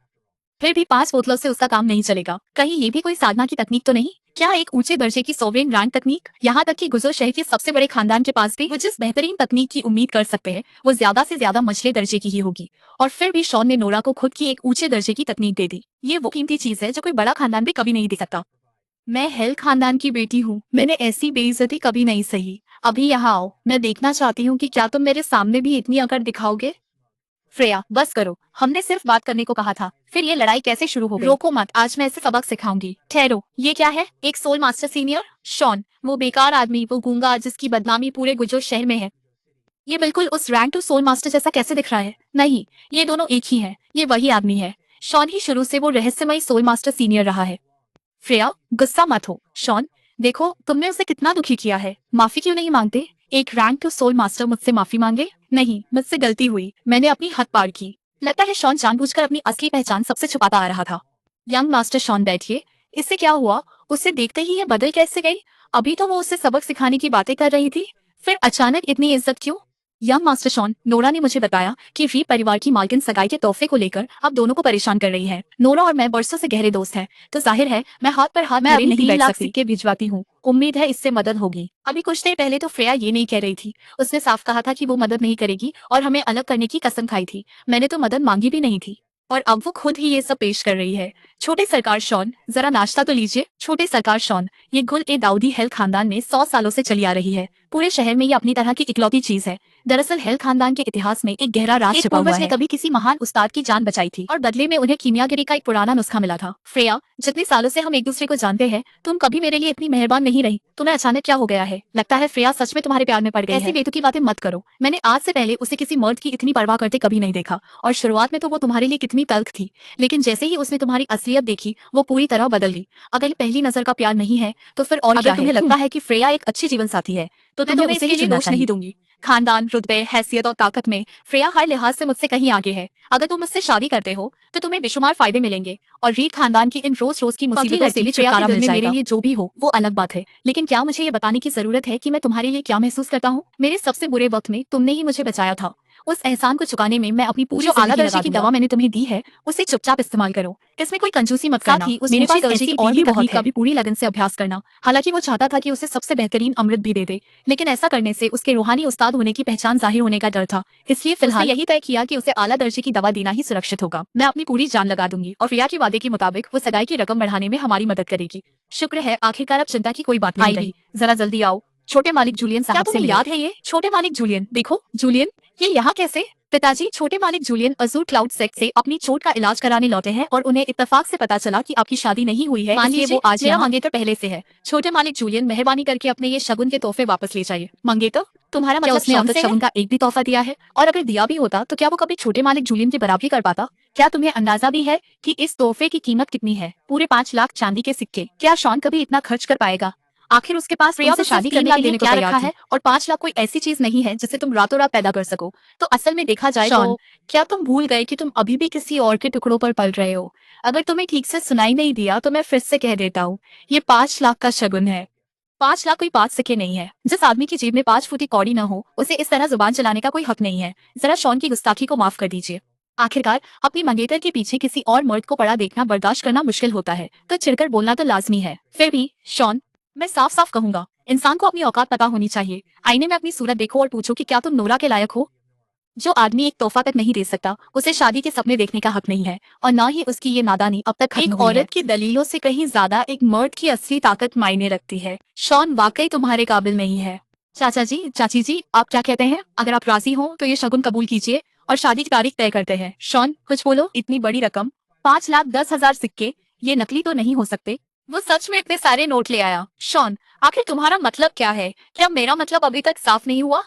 फिर भी 5 बोतलों से उसका काम नहीं चलेगा। कहीं ये भी कोई साधना की तकनीक तो नहीं? क्या एक ऊंचे दर्जे की सोवरेन रैंक तकनीक? यहाँ तक कि गुजर शहर के सबसे बड़े खानदान के पास भी वो जिस बेहतरीन तकनीक की उम्मीद कर सकते हैं वो ज्यादा से ज्यादा मछले दर्जे की ही होगी। और फिर भी शॉन ने नोरा को खुद की एक ऊंचे दर्जे की तकनीक दे दी। ये वो कीमती चीज है जो कोई बड़ा खानदान भी कभी नहीं दे सकता। मैं हेल खानदान की बेटी हूँ, मैंने ऐसी बेइज्जती कभी नहीं सही। अभी यहाँ आओ, मैं देखना चाहती हूँ कि क्या तुम मेरे सामने भी इतनी अकड़ दिखाओगे। फ्रेया बस करो, हमने सिर्फ बात करने को कहा था, फिर ये लड़ाई कैसे शुरू हो गई? रोको मत, आज मैं इसे सबक सिखाऊंगी। ठहरो, ये क्या है? एक सोल मास्टर सीनियर? शॉन, वो बेकार आदमी, वो गूंगा जिसकी बदनामी पूरे गुजर शहर में है। ये बिल्कुल उस रैंक टू सोल मास्टर जैसा कैसे दिख रहा है? नहीं, ये दोनों एक ही हैं। ये वही आदमी है। शॉन ही शुरू से वो रहस्यमयी सोल मास्टर सीनियर रहा है। फ्रेया, गुस्सा मत हो। शॉन, देखो तुमने उसे कितना दुखी किया है, माफी क्यों नहीं मांगते? एक रैंक टू सोल मास्टर मुझसे माफी मांगे? नहीं, मुझसे गलती हुई, मैंने अपनी हद पार की। लगता है शॉन जानबूझकर अपनी असली पहचान सबसे छुपाता आ रहा था। यंग मास्टर शॉन बैठिए। इससे क्या हुआ? उसे देखते ही ये बदल कैसे गई? अभी तो वो उसे सबक सिखाने की बातें कर रही थी, फिर अचानक इतनी इज्जत क्यों? यंग मास्टर शॉन, नोरा ने मुझे बताया कि री परिवार की मालकिन सगाई के तोहफे को लेकर अब दोनों को परेशान कर रही है। नोरा और मैं बरसों से गहरे दोस्त हैं, तो जाहिर है मैं हाथ पर हाथ धरे नहीं बैठ सकती। सिक्के भिजवाती हूँ, उम्मीद है इससे मदद होगी। अभी कुछ देर पहले तो फ्रेया ये नहीं कह रही थी, उसने साफ कहा था कि वो मदद नहीं करेगी और हमें अलग करने की कसम खाई थी। मैंने तो मदद मांगी भी नहीं थी, और अब वो खुद ही ये सब पेश कर रही है। छोटे सरकार शॉन, जरा नाश्ता तो लीजिए। छोटे सरकार शॉन, ये गुल ए दाऊदी हेल खानदान में 100 सालों से चली आ रही है। पूरे शहर में ये अपनी तरह की इकलौती चीज है। दरअसल हेल खानदान के इतिहास में एक गहरा राज छिपा हुआ है। ने कभी किसी महान उस्ताद की जान बचाई थी और बदले में उन्हें कीमियागिरी का एक पुराना नुस्खा मिला था। फ्रेया, जितने सालों से हम एक दूसरे को जानते हैं, तुम कभी मेरे लिए इतनी मेहरबान नहीं रही। तुम्हें अचानक क्या हो गया है? लगता है फ्रेया सच में तुम्हारे प्यार में पड़ गई है। ऐसी बेतुकी बातें मत करो। मैंने आज से पहले उसे किसी मर्द की इतनी परवाह करते कभी नहीं देखा, और शुरुआत में तो वो तुम्हारे लिए कितनी तल्ख थी, लेकिन जैसे ही उसने तुम्हारी असलियत देखी, वो पूरी तरह बदल गई। अगर पहली नजर का प्यार नहीं है, तो फिर और क्या है? तुम्हें लगता है कि फ्रेया एक अच्छी जीवन साथी है, तो मैं उसे ही दोष नहीं दूंगी। खानदान, रुतबे, हैसियत और ताकत में फ्रेया हर लिहाज से मुझसे कहीं आगे है। अगर तुम मुझसे शादी करते हो तो तुम्हें बेशुमार फायदे मिलेंगे, और रीड खानदान की इन रोज रोज की मुसीबतों से भी छुटकारा मिल जाएगा। मेरे लिए जो भी हो वो अलग बात है, लेकिन क्या मुझे ये बताने की जरूरत है कि मैं तुम्हारे लिए क्या महसूस करता हूँ? मेरे सबसे बुरे वक्त में तुमने ही मुझे बचाया था। उस एहसान को चुकाने में मैं अपनी पूरी आला दर्जे की दवा मैंने तुम्हें दी है, उसे चुपचाप इस्तेमाल करो। इसमें कोई कंजूसी मत करना। मेरे पास दर्जे की और भी बहुत है, पूरी लगन से अभ्यास करना। हालांकि वो चाहता था कि उसे सबसे बेहतरीन अमृत भी दे दे, लेकिन ऐसा करने से उसके रूहानी उस्ताद होने की पहचान जाहिर होने का डर था। इसलिए फिलहाल यही तय किया कि उसे आला दर्जे की दवा देना ही सुरक्षित होगा। मैं अपनी पूरी जान लगा दूंगी, और फ्रेया के वादे के मुताबिक वो सगाई की रकम बढ़ाने में हमारी मदद करेगी। शुक्र है, आखिरकार अब चिंता की कोई बात नहीं रही। जरा जल्दी आओ। छोटे मालिक जूलियन साहब से याद है? ये छोटे मालिक जूलियन, देखो जूलियन, ये यहाँ कैसे? पिताजी, छोटे मालिक जूलियन अजूर क्लाउड सेक्ट से अपनी चोट का इलाज कराने लौटे हैं, और उन्हें इत्तेफाक से पता चला कि आपकी शादी नहीं हुई है, इसलिए वो आज यहाँ। मंगेतर पहले से है। छोटे मालिक जूलियन, मेहरबानी करके अपने ये शगुन के तोहफे वापस ले जाइए। मंगेतर, तुम्हारा मतलब उसने अब तक शगुन का एक भी तोहफा दिया है? और अगर दिया भी होता तो क्या वो कभी छोटे मालिक जूलियन की बराबरी कर पाता? क्या तुम्हें अंदाजा भी है कि इस तोहफे की कीमत कितनी है? पूरे 5 लाख चांदी के सिक्के। क्या शॉन कभी इतना खर्च कर पाएगा? आखिर उसके पास फ्रेया से शादी करने के लिए क्या रखा है? और 5 लाख कोई ऐसी चीज नहीं है जिसे तुम रातों रात पैदा कर सको। तो असल में देखा जाए तो क्या तुम भूल गए कि तुम अभी भी किसी और के टुकड़ों पर पल रहे हो? अगर तुम्हें ठीक से सुनाई नहीं दिया तो मैं फिर से कह देता हूँ, ये 5 लाख का शगुन है। 5 लाख कोई 5 सिक्के नहीं है। जिस आदमी की जेब में 5 फुटी कौड़ी न हो, उसे इस तरह जुबान चलाने का कोई हक नहीं है। जरा शॉन की गुस्ताखी को माफ कर दीजिए। आखिरकार अपनी मंगेतर के पीछे किसी और मर्द को पड़ा देखना बर्दाश्त करना मुश्किल होता है, तो चिढ़कर बोलना तो लाजमी है। फिर भी शॉन, मैं साफ साफ कहूंगा, इंसान को अपनी औकात पता होनी चाहिए। आईने में अपनी सूरत देखो और पूछो कि क्या तुम नोरा के लायक हो? जो आदमी एक तोहफा तक नहीं दे सकता, उसे शादी के सपने देखने का हक नहीं है, और ना ही उसकी ये नादानी अब तक एक औरत की दलीलों से कहीं ज्यादा एक मर्द की असली ताकत मायने रखती है। शॉन वाकई तुम्हारे काबिल नहीं है। चाचा जी, चाची जी, आप क्या कहते हैं? अगर आप राजी हो तो ये शगुन कबूल कीजिए और शादी की तारीख तय करते हैं। शॉन, कुछ बोलो। इतनी बड़ी रकम, 5,10,000 सिक्के, ये नकली तो नहीं हो सकते? वो सच में इतने सारे नोट ले आया। शॉन, आखिर तुम्हारा मतलब क्या है? क्या मेरा मतलब अभी तक साफ नहीं हुआ?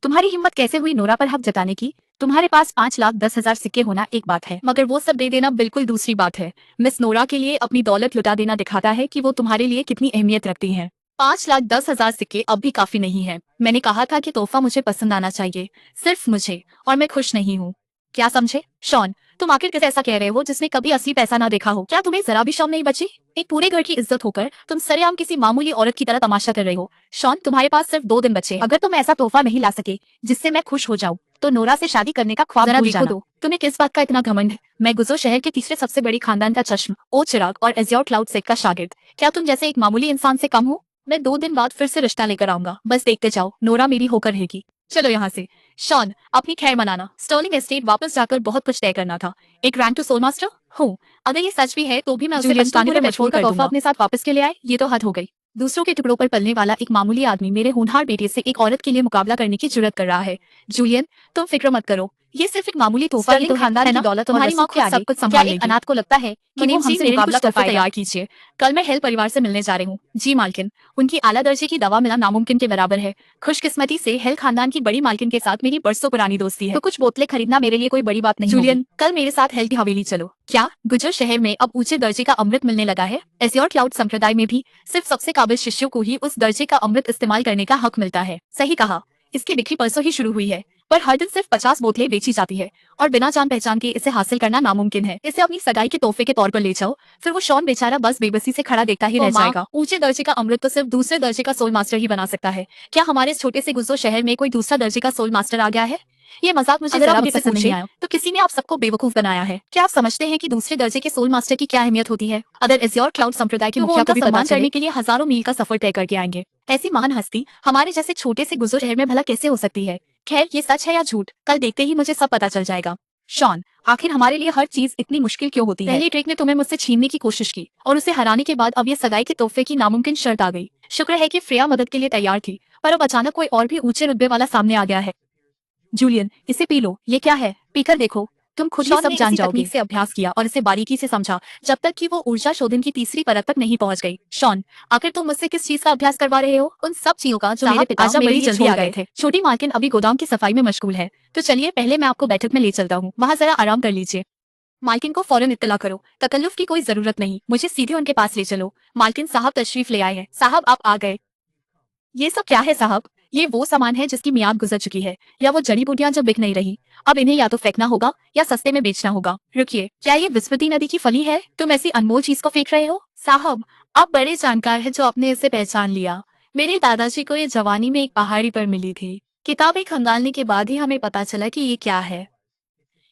तुम्हारी हिम्मत कैसे हुई नोरा पर हक जताने की? तुम्हारे पास 5,10,000 सिक्के होना एक बात है, मगर वो सब दे देना बिल्कुल दूसरी बात है। मिस नोरा के लिए अपनी दौलत लुटा देना दिखाता है कि वो तुम्हारे लिए कितनी अहमियत रखती हैं। 5,10,000 सिक्के अब भी काफी नहीं है। मैंने कहा था कि तोहफा मुझे पसंद आना चाहिए, सिर्फ मुझे, और मैं खुश नहीं हूँ। क्या समझे? शॉन, तुम आखिर किस ऐसा कह रहे हो जिसने कभी असली पैसा ना देखा हो? क्या तुम्हें जरा भी शर्म नहीं बची? एक पूरे घर की इज्जत होकर तुम सरेआम किसी मामूली औरत की तरह तमाशा कर रहे हो। शॉन, तुम्हारे पास सिर्फ 2 दिन बचे। अगर तुम ऐसा तोहफा नहीं ला सके जिससे मैं खुश हो जाऊं, तो नोरा से शादी करने का ख्वाब भूल जाना। तुम्हें किस बात का इतना घमंड है? मैं गुजो शहर के तीसरे सबसे बड़ी खानदान का चश्म, ओ चिराग और एज़्योर क्लाउड सेक का शागिर्द। क्या तुम जैसे एक मामूली इंसान से कम हो? मैं 2 दिन बाद फिर से रिश्ता लेकर आऊंगा, बस देखते जाओ, नोरा मेरी होकर रहेगी। चलो यहाँ से। शॉन, अपनी खैर मनाना। स्टर्लिंग एस्टेट वापस जाकर बहुत कुछ तय करना था। एक रैंक टू सोल मास्टर हूँ। अगर ये सच भी है तो भी मैं उसे पछताने पर मजबूर कर दूंगा। अपने साथ वापस के लिए आए, ये तो हद हो गई। दूसरों के टुकड़ों पर पलने वाला एक मामूली आदमी मेरे होनहार बेटे से एक औरत के लिए मुकाबला करने की जुर्रत कर रहा है। जूलियन, तुम फिक्र मत करो, ये सिर्फ एक मामूली तोहफा ही स्टर्लिंग तो है, खानदान है की ना? दौलत और तुम्हारी माँ रसूख के खुद आगे सब कुछ क्या संभाल एक लेगी। अनाथ को लगता है कि वो मुनीम जी, हमसे मेरे लिए मुकाबला कुछ कर तोहफे पाएगा? तैयार कीजिए। कल मैं हेल्थ परिवार से मिलने जा रही हूँ। जी मालकिन, उनकी आला दर्जे की दवा मिलना नामुमकिन के बराबर है। खुशकिस्मती से हेल्थ खानदान की बड़ी मालकिन के साथ मेरी बरसों पुरानी दोस्ती है। तो कुछ बोतलें खरीदना मेरे लिए कोई बड़ी बात नहीं होगी। जूलियन, कल मेरे साथ हेल्थ की हवेली चलो। क्या गुजर शहर में अब ऊंचे दर्जे का अमृत मिलने लगा है? एज़्योर क्लाउड संप्रदाय में भी सिर्फ सबसे काबिल शिष्यों को ही उस दर्जे का अमृत इस्तेमाल करने का हक मिलता है। सही कहा, इसकी बिक्री परसों ही शुरू हुई है, पर हर दिन सिर्फ 50 बोतलें बेची जाती है और बिना जान पहचान के इसे हासिल करना नामुमकिन है। इसे अपनी सगाई के तोहफे के तौर पर ले जाओ, फिर वो शॉन बेचारा बस बेबसी से खड़ा देखता ही ओ रह माँ, जाएगा। ऊंचे दर्जे का अमृत तो सिर्फ दूसरे दर्जे का सोल मास्टर ही बना सकता है। क्या हमारे इस छोटे से गुजो शहर में कोई दूसरा दर्जे का सोल मास्टर आ गया है? ये मजाक मुझे अगर आप जरा भी मुझसे पसंद नहीं पूछे आया। तो किसी ने आप सबको बेवकूफ बनाया है। क्या आप समझते हैं कि दूसरे दर्जे के सोल मास्टर की क्या अहमियत होती है? अगर एज़्योर क्लाउड संप्रदाय के तो वो मुखिया उनका को भी सम्मान सम्मान करने करने के लिए हजारों मील का सफर तय करके आएंगे। ऐसी महान हस्ती हमारे जैसे छोटे से गुजो शहर में भला कैसे हो सकती है? खैर, ये सच है या झूठ, कल देखते ही मुझे सब पता चल जाएगा। शॉन, आखिर हमारे लिए हर चीज इतनी मुश्किल क्यों होती है? पहले ड्रेक ने तुम्हें मुझसे छीनने की कोशिश की और उसे हराने के बाद अब ये सगाई के तोहफे की नामुमकिन शर्त आ गई। शुक्र है कि फ्रेया मदद के लिए तैयार थी, पर अब अचानक कोई और भी ऊंचे रुतबे वाला सामने आ गया है। जूलियन, इसे पी लो। ये क्या है? पीकर देखो, तुम खुद ही शॉन सब ने जान इसी जाओगे। तकनीक से अभ्यास किया और इसे बारीकी से समझा जब तक कि वो ऊर्जा शोधन की तीसरी परत तक नहीं पहुंच गई। शॉन, आखिर तुम मुझसे किस चीज का अभ्यास करवा रहे हो? उन सब चीजों का जो मेरे साहब, पिता आजा मेरे बड़ी लिए जल्दी छोड़ आ गए गए। थे। छोटी मालकिन अभी गोदाम की सफाई में मशगूल है, तो चलिए पहले मैं आपको बैठक में ले चलता हूँ, वहाँ जरा आराम कर लीजिए। मालकिन को फौरन इत्तला करो, तकल्लुफ की कोई जरूरत नहीं, मुझे सीधे उनके पास ले चलो। मालकिन साहब तशरीफ ले आए हैं। साहब, आप आ गए। ये सब क्या है साहब? ये वो सामान है जिसकी मियाद गुजर चुकी है, या वो जड़ी बूटियां जो बिक नहीं रही। अब इन्हें या तो फेंकना होगा या सस्ते में बेचना होगा। रुकिए, क्या ये विस्पति नदी की फली है? तुम ऐसी अनमोल चीज को फेंक रहे हो? साहब, आप बड़े जानकार हैं जो आपने इसे पहचान लिया। मेरे दादाजी को ये जवानी में एक पहाड़ी पर मिली थी। किताबें खंगालने के बाद ही हमें पता चला कि ये क्या है।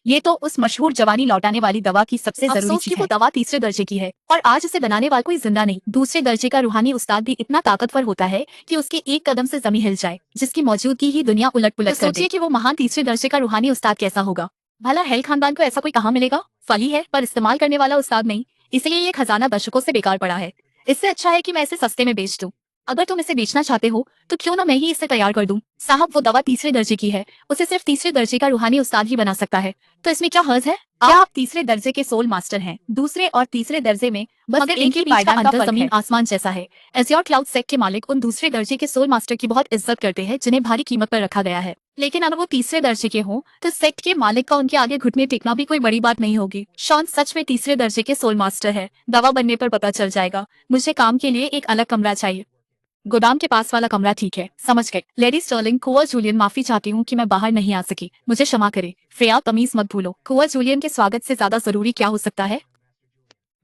ये तो उस मशहूर जवानी लौटाने वाली दवा की सबसे जरूरी अफसोस कि चीज वो है। दवा तीसरे दर्जे की है और आज उसे बनाने वाला कोई जिंदा नहीं। दूसरे दर्जे का रूहानी उस्ताद भी इतना ताकतवर होता है कि उसके एक कदम से जमीन हिल जाए, जिसकी मौजूदगी ही दुनिया उलट पुलट कर दे। सोचिए कि वो महान तीसरे दर्जे का रूहानी उस्ताद कैसा होगा। भला हेल खानदान को ऐसा कोई कहाँ मिलेगा? फली है पर इस्तेमाल करने वाला उस्ताद नहीं, इसलिए ये खजाना दर्शकों से बेकार पड़ा है। इससे अच्छा है कि मैं इसे सस्ते में बेच दूं। अगर तुम इसे बेचना चाहते हो तो क्यों ना मैं ही इसे तैयार कर दूं। साहब, वो दवा तीसरे दर्जे की है, उसे सिर्फ तीसरे दर्जे का रूहानी उस्ताद ही बना सकता है, तो इसमें क्या हर्ज है? क्या आप तीसरे दर्जे के सोल मास्टर हैं? दूसरे और तीसरे दर्जे में बस मगर एक इनके ही बीच का पायदान का अंतर फर्क जमीन है। आसमान जैसा है। एज़्योर क्लाउड सेक्ट के मालिक उन दूसरे दर्जे के सोल मास्टर की बहुत इज्जत करते हैं जिन्हें भारी कीमत पर रखा गया है, लेकिन अगर वो तीसरे दर्जे के हों तो सेक्ट के मालिक का उनके आगे घुटने टेकना भी कोई बड़ी बात नहीं होगी। शॉन सच में तीसरे दर्जे के सोल मास्टर है। दवा बनने पर पता चल जाएगा। मुझे काम के लिए एक अलग कमरा चाहिए। गोदाम के पास वाला कमरा ठीक है, समझ गए। लेडी स्टर्लिंग, कुंवर जूलियन, माफी चाहती हूँ कि मैं बाहर नहीं आ सकी, मुझे क्षमा करें। फ्रेया, तमीज मत भूलो। कुंवर जूलियन के स्वागत से ज्यादा जरूरी क्या हो सकता है?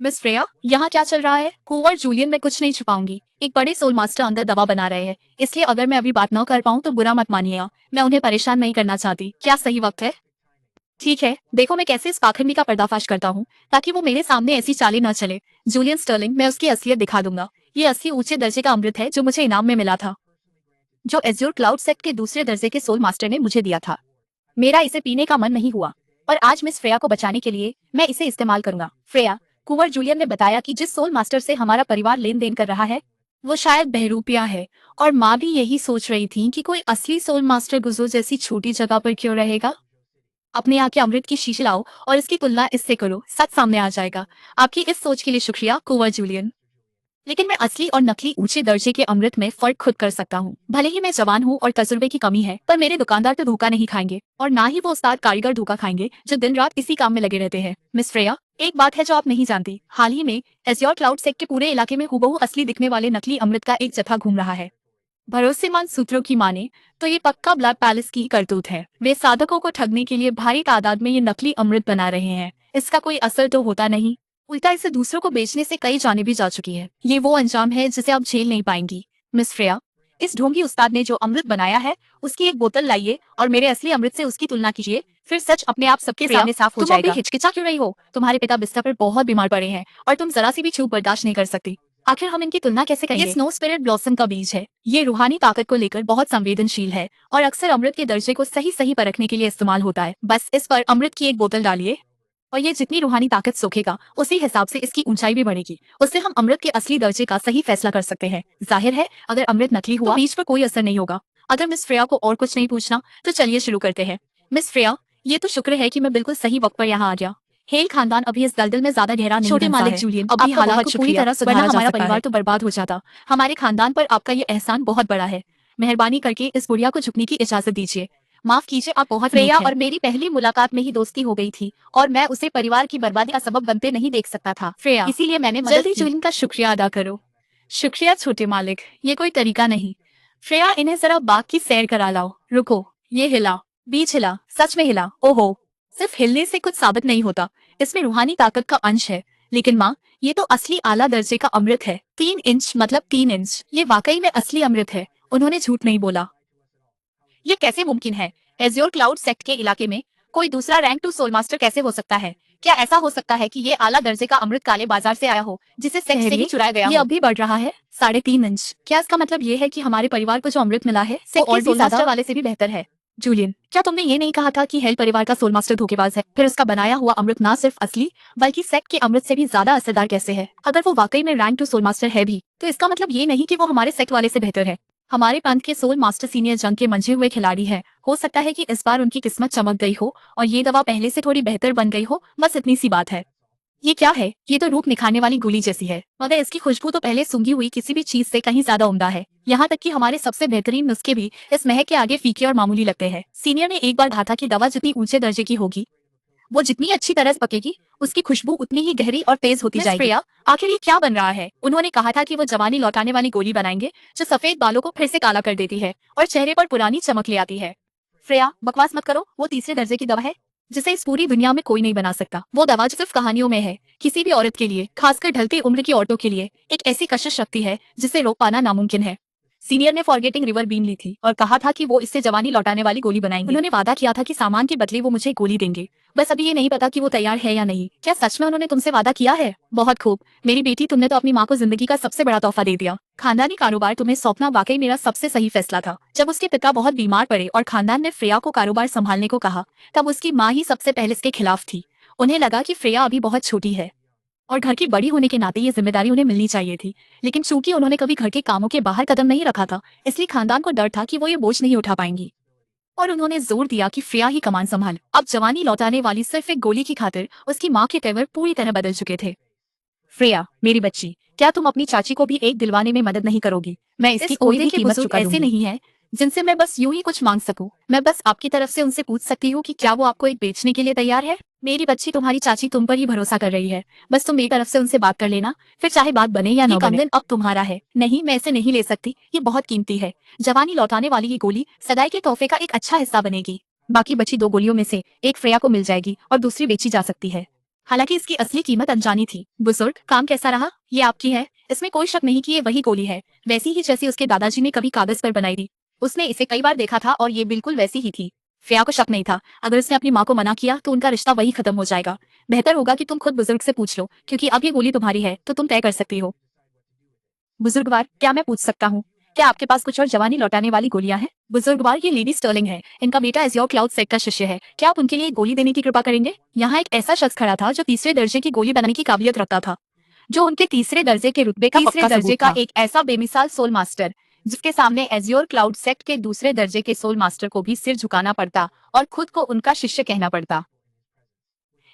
मिस फ्रेया, यहाँ क्या चल रहा है? कुंवर जूलियन, मैं कुछ नहीं छुपाऊंगी। एक बड़े सोल मास्टर अंदर दवा बना रहे हैं, इसलिए अगर मैं अभी बात न कर पाऊँ तो बुरा मत मानिएगा। मैं उन्हें परेशान नहीं करना चाहती। क्या सही वक्त है? ठीक है, देखो मैं कैसे इस पाखंडी का पर्दाफाश करता हूँ ताकि वो मेरे सामने ऐसी चालें न चले। जूलियन स्टर्लिंग, मैं उसकी असलियत दिखा दूंगा। ये असली ऊंचे दर्जे का अमृत है जो मुझे इनाम में मिला था, जो एज़्योर क्लाउड सेक्ट के दूसरे दर्जे के सोल मास्टर ने मुझे दिया था। मेरा इसे पीने का मन नहीं हुआ और आज मिस फ्रेया को बचाने के लिए मैं इसे इस्तेमाल करूंगा। फ्रेया, कुंवर जूलियन ने बताया कि जिस सोल मास्टर से हमारा परिवार लेन देन कर रहा है वो शायद बहरूपिया है, और माँ भी यही सोच रही थी कि कोई असली सोल मास्टर गुजो जैसी छोटी जगह पर क्यों रहेगा। अपने यहाँ के अमृत की शीशी लाओ और इसकी तुलना इससे करो, सच सामने आ जाएगा। आपकी इस सोच के लिए शुक्रिया कुंवर जूलियन, लेकिन मैं असली और नकली ऊंचे दर्जे के अमृत में फर्क खुद कर सकता हूँ। भले ही मैं जवान हूँ और तजुर्बे की कमी है, पर मेरे दुकानदार तो धोखा नहीं खाएंगे और ना ही वो उस्ताद कारीगर धोखा खाएंगे जो दिन रात इसी काम में लगे रहते हैं। मिस फ्रेया, एक बात है जो आप नहीं जानती, हाल ही में एज़्योर क्लाउड सेक्ट के पूरे इलाके में हुबहू असली दिखने वाले नकली अमृत का एक जत्था घूम रहा है। भरोसेमंद सूत्रों की माने तो ये पक्का ब्लैक पैलेस की करतूत है। वे साधकों को ठगने के लिए भारी तादाद में ये नकली अमृत बना रहे हैं। इसका कोई असर तो होता नहीं, उल्टा इसे दूसरों को बेचने से कई जाने भी जा चुकी है। ये वो अंजाम है जिसे आप झेल नहीं पाएंगी। मिस फ्रेया, इस ढोंगी उस्ताद ने जो अमृत बनाया है उसकी एक बोतल लाइए और मेरे असली अमृत से उसकी तुलना कीजिए, फिर सच अपने आप सबके सामने साफ हो जाएगा। तुम अभी हिचकिचा क्यों रही हो? तुम्हारे पिता बिस्तर पर बहुत बीमार पड़े हैं और तुम जरा सी भी चूक बर्दाश्त नहीं कर सकती। आखिर हम इनकी तुलना कैसे करेंगे? ये स्नो स्पिरिट ब्लॉसम का बीज है। ये रूहानी ताकत को लेकर बहुत संवेदनशील है और अक्सर अमृत के दर्जे को सही सही परखने के लिए इस्तेमाल होता है। बस इस पर अमृत की एक बोतल डालिए और ये जितनी रूहानी ताकत सोखेगा उसी हिसाब से इसकी ऊंचाई भी बढ़ेगी। उससे हम अमृत के असली दर्जे का सही फैसला कर सकते हैं। जाहिर है अगर अमृत नकली हुआ तो बीज पर कोई असर नहीं होगा। अगर मिस फ्रेया को और कुछ नहीं पूछना तो चलिए शुरू करते हैं। मिस फ्रेया, ये तो शुक्र है कि मैं बिल्कुल सही वक्त पर यहाँ आ गया। हेल खानदान अभी इस दलदल में ज्यादा गहरा नहीं छोटे धंसा मालिक है। जूलियन, अभी आपका हालात बहुत को पूरी शुक्रिया, तरह वरना सुधारा जा हमारा सकता परिवार है तो बर्बाद हो जाता। हमारे खानदान पर आपका ये एहसान बहुत बड़ा है। मेहरबानी करके इस बुढ़िया को झुकने की इजाजत दीजिए। माफ कीजिए, आप बहुत फ्रेया नीच हैं। और मेरी पहली मुलाकात में ही दोस्ती हो गई थी और मैं उसे परिवार की बर्बादी का सबब बनते नहीं देख सकता था। फ्रेया, इसीलिए मैंने मदद जल्दी की। जूलियन का शुक्रिया अदा करो। शुक्रिया छोटे मालिक, ये कोई तरीका नहीं। श्रेया, इन्हें जरा बाग की सैर करा लाओ। रुको, ये हिला, बीच हिला, सच में हिला। ओहो, सिर्फ हिलने से कुछ साबित नहीं होता, इसमें रूहानी ताकत का अंश है। लेकिन माँ, ये तो असली आला दर्जे का अमृत है। 3 इंच मतलब 3 इंच, ये वाकई में असली अमृत है। उन्होंने झूठ नहीं बोला। ये कैसे मुमकिन है? एज्योर क्लाउड सेक्ट के इलाके में कोई दूसरा रैंक 2 सोल मास्टर कैसे हो सकता है? क्या ऐसा हो सकता है कि ये आला दर्जे का अमृत काले बाजार से आया हो, जिसे सेक्ट से ही चुराया गया ये हो? अभी बढ़ रहा है, 3.5 इंच। क्या इसका मतलब ये है कि हमारे परिवार को जो अमृत मिला है, वो और भी सोल मास्टर ज्यादा वाले से भी बेहतर है? जूलियन, क्या तुमने ये नहीं कहा था कि हेल परिवार का सोल मास्टर धोखेबाज है? फिर उसका बनाया हुआ अमृत ना सिर्फ असली, बल्कि सेक्ट के अमृत से भी ज्यादा असरदार कैसे है? अगर वो वाकई में रैंक 2 सोल मास्टर है भी, तो इसका मतलब ये नहीं कि वो हमारे सेक्ट वाले से बेहतर है। हमारे पंथ के सोल मास्टर सीनियर जंग के मंझे हुए खिलाड़ी हैं। हो सकता है कि इस बार उनकी किस्मत चमक गई हो और ये दवा पहले से थोड़ी बेहतर बन गई हो, बस इतनी सी बात है। ये क्या है? ये तो रूप निखारने वाली गोली जैसी है, मगर इसकी खुशबू तो पहले सूंघी हुई किसी भी चीज से कहीं ज्यादा उम्दा है। यहाँ तक कि हमारे सबसे बेहतरीन नुस्खे भी इस महक के आगे फीके और मामूली लगते हैं। सीनियर ने एक बार कहा था कि दवा जितनी ऊंचे दर्जे की होगी, वो जितनी अच्छी तरह से पकेगी, उसकी खुशबू उतनी ही गहरी और तेज होती जाएगी। प्रिया, आखिर ये क्या बन रहा है? उन्होंने कहा था कि वो जवानी लौटाने वाली गोली बनाएंगे, जो सफेद बालों को फिर से काला कर देती है और चेहरे पर पुरानी चमक ले आती है। फ्रेया, बकवास मत करो। वो तीसरे दर्जे की दवा है जिसे इस पूरी दुनिया में कोई नहीं बना सकता। वो दवा जो सिर्फ कहानियों में है। किसी भी औरत के लिए, खासकर ढलती उम्र की औरतों के लिए, एक ऐसी कशिश शक्ति है जिसे रोक पाना नामुमकिन है। सीनियर ने फॉरगेटिंग रिवर बीन ली थी और कहा था कि वो इससे जवानी लौटाने वाली गोली बनाएंगे। उन्होंने वादा किया था कि सामान के बदले वो मुझे गोली देंगे। बस अभी ये नहीं पता कि वो तैयार है या नहीं। क्या सच में उन्होंने तुमसे वादा किया है? बहुत खूब मेरी बेटी, तुमने तो अपनी माँ को जिंदगी का सबसे बड़ा तोहफा दे दिया। खानदानी कारोबार तुम्हें सौंपना वाकई मेरा सबसे सही फैसला था। जब उसके पिता बहुत बीमार पड़े और खानदान ने फ्रेया को कारोबार संभालने को कहा, तब उसकी माँ ही सबसे पहले इसके खिलाफ थी। उन्हें लगा कि फ्रेया अभी बहुत छोटी है और घर की बड़ी होने के नाते ये जिम्मेदारी उन्हें मिलनी चाहिए थी। लेकिन चूंकि उन्होंने कभी घर के कामों के बाहर कदम नहीं रखा था, इसलिए खानदान को डर था कि वो ये बोझ नहीं उठा पाएंगी और उन्होंने जोर दिया कि फ्रेया ही कमान संभाल। अब जवानी लौटाने वाली सिर्फ एक गोली की खातिर उसकी माँ के तेवर पूरी तरह बदल चुके थे। फ्रेया, मेरी बच्ची, क्या तुम अपनी चाची को भी एक दिलवाने में मदद नहीं करोगी? मैं इसकी कोई भी कीमत चुका दूंगी। ऐसे नहीं है जिनसे मैं बस यूं ही कुछ मांग सकूं। मैं बस आपकी तरफ से उनसे पूछ सकती हूँ कि क्या वो आपको एक बेचने के लिए तैयार है? मेरी बच्ची, तुम्हारी चाची तुम पर ही भरोसा कर रही है। बस तुम मेरी तरफ से उनसे बात कर लेना, फिर चाहे बात बने या न बने। कंगन अब तुम्हारा है। नहीं, मैं इसे नहीं ले सकती, ये बहुत कीमती है। जवानी लौटाने वाली ये गोली सगाई के तोहफे का एक अच्छा हिस्सा बनेगी। बाकी बची 2 गोलियों में से एक फ्रेया को मिल जाएगी और दूसरी बेची जा सकती है। हालांकि इसकी असली कीमत अनजानी थी। बुजुर्ग, काम कैसा रहा? ये आपकी है, इसमें कोई शक नहीं कि ये वही गोली है, वैसी ही जैसी उसके दादाजी ने कभी कागज पर बनाई थी। उसने इसे कई बार देखा था और ये बिल्कुल वैसी ही थी। फ्रेया को शक नहीं था, अगर उसने अपनी माँ को मना किया तो उनका रिश्ता वही खत्म हो जाएगा। बेहतर होगा कि तुम खुद बुजुर्ग से पूछ लो, क्योंकि अब ये गोली तुम्हारी है तो तुम तय कर सकती हो। बुजुर्गवार, क्या मैं पूछ सकता हूँ, क्या आपके पास कुछ और जवानी लौटाने वाली गोलियां हैं? बुजुर्गवार, ये लेडी स्टर्लिंग है, इनका बेटा एज्योर क्लाउड सेक्ट का शिष्य है। क्या आप उनके लिए गोली देने की कृपा करेंगे? यहाँ एक ऐसा शख्स खड़ा था जो तीसरे दर्जे की गोली बनाने की काबिलियत रखता था, जो उनके तीसरे दर्जे के रुतबे का पक्का दर्जे का एक ऐसा बेमिसाल सोल मास्टर, जिसके सामने एज्योर क्लाउड सेक्ट के दूसरे दर्जे के सोल मास्टर को भी सिर झुकाना पड़ता और खुद को उनका शिष्य कहना पड़ता।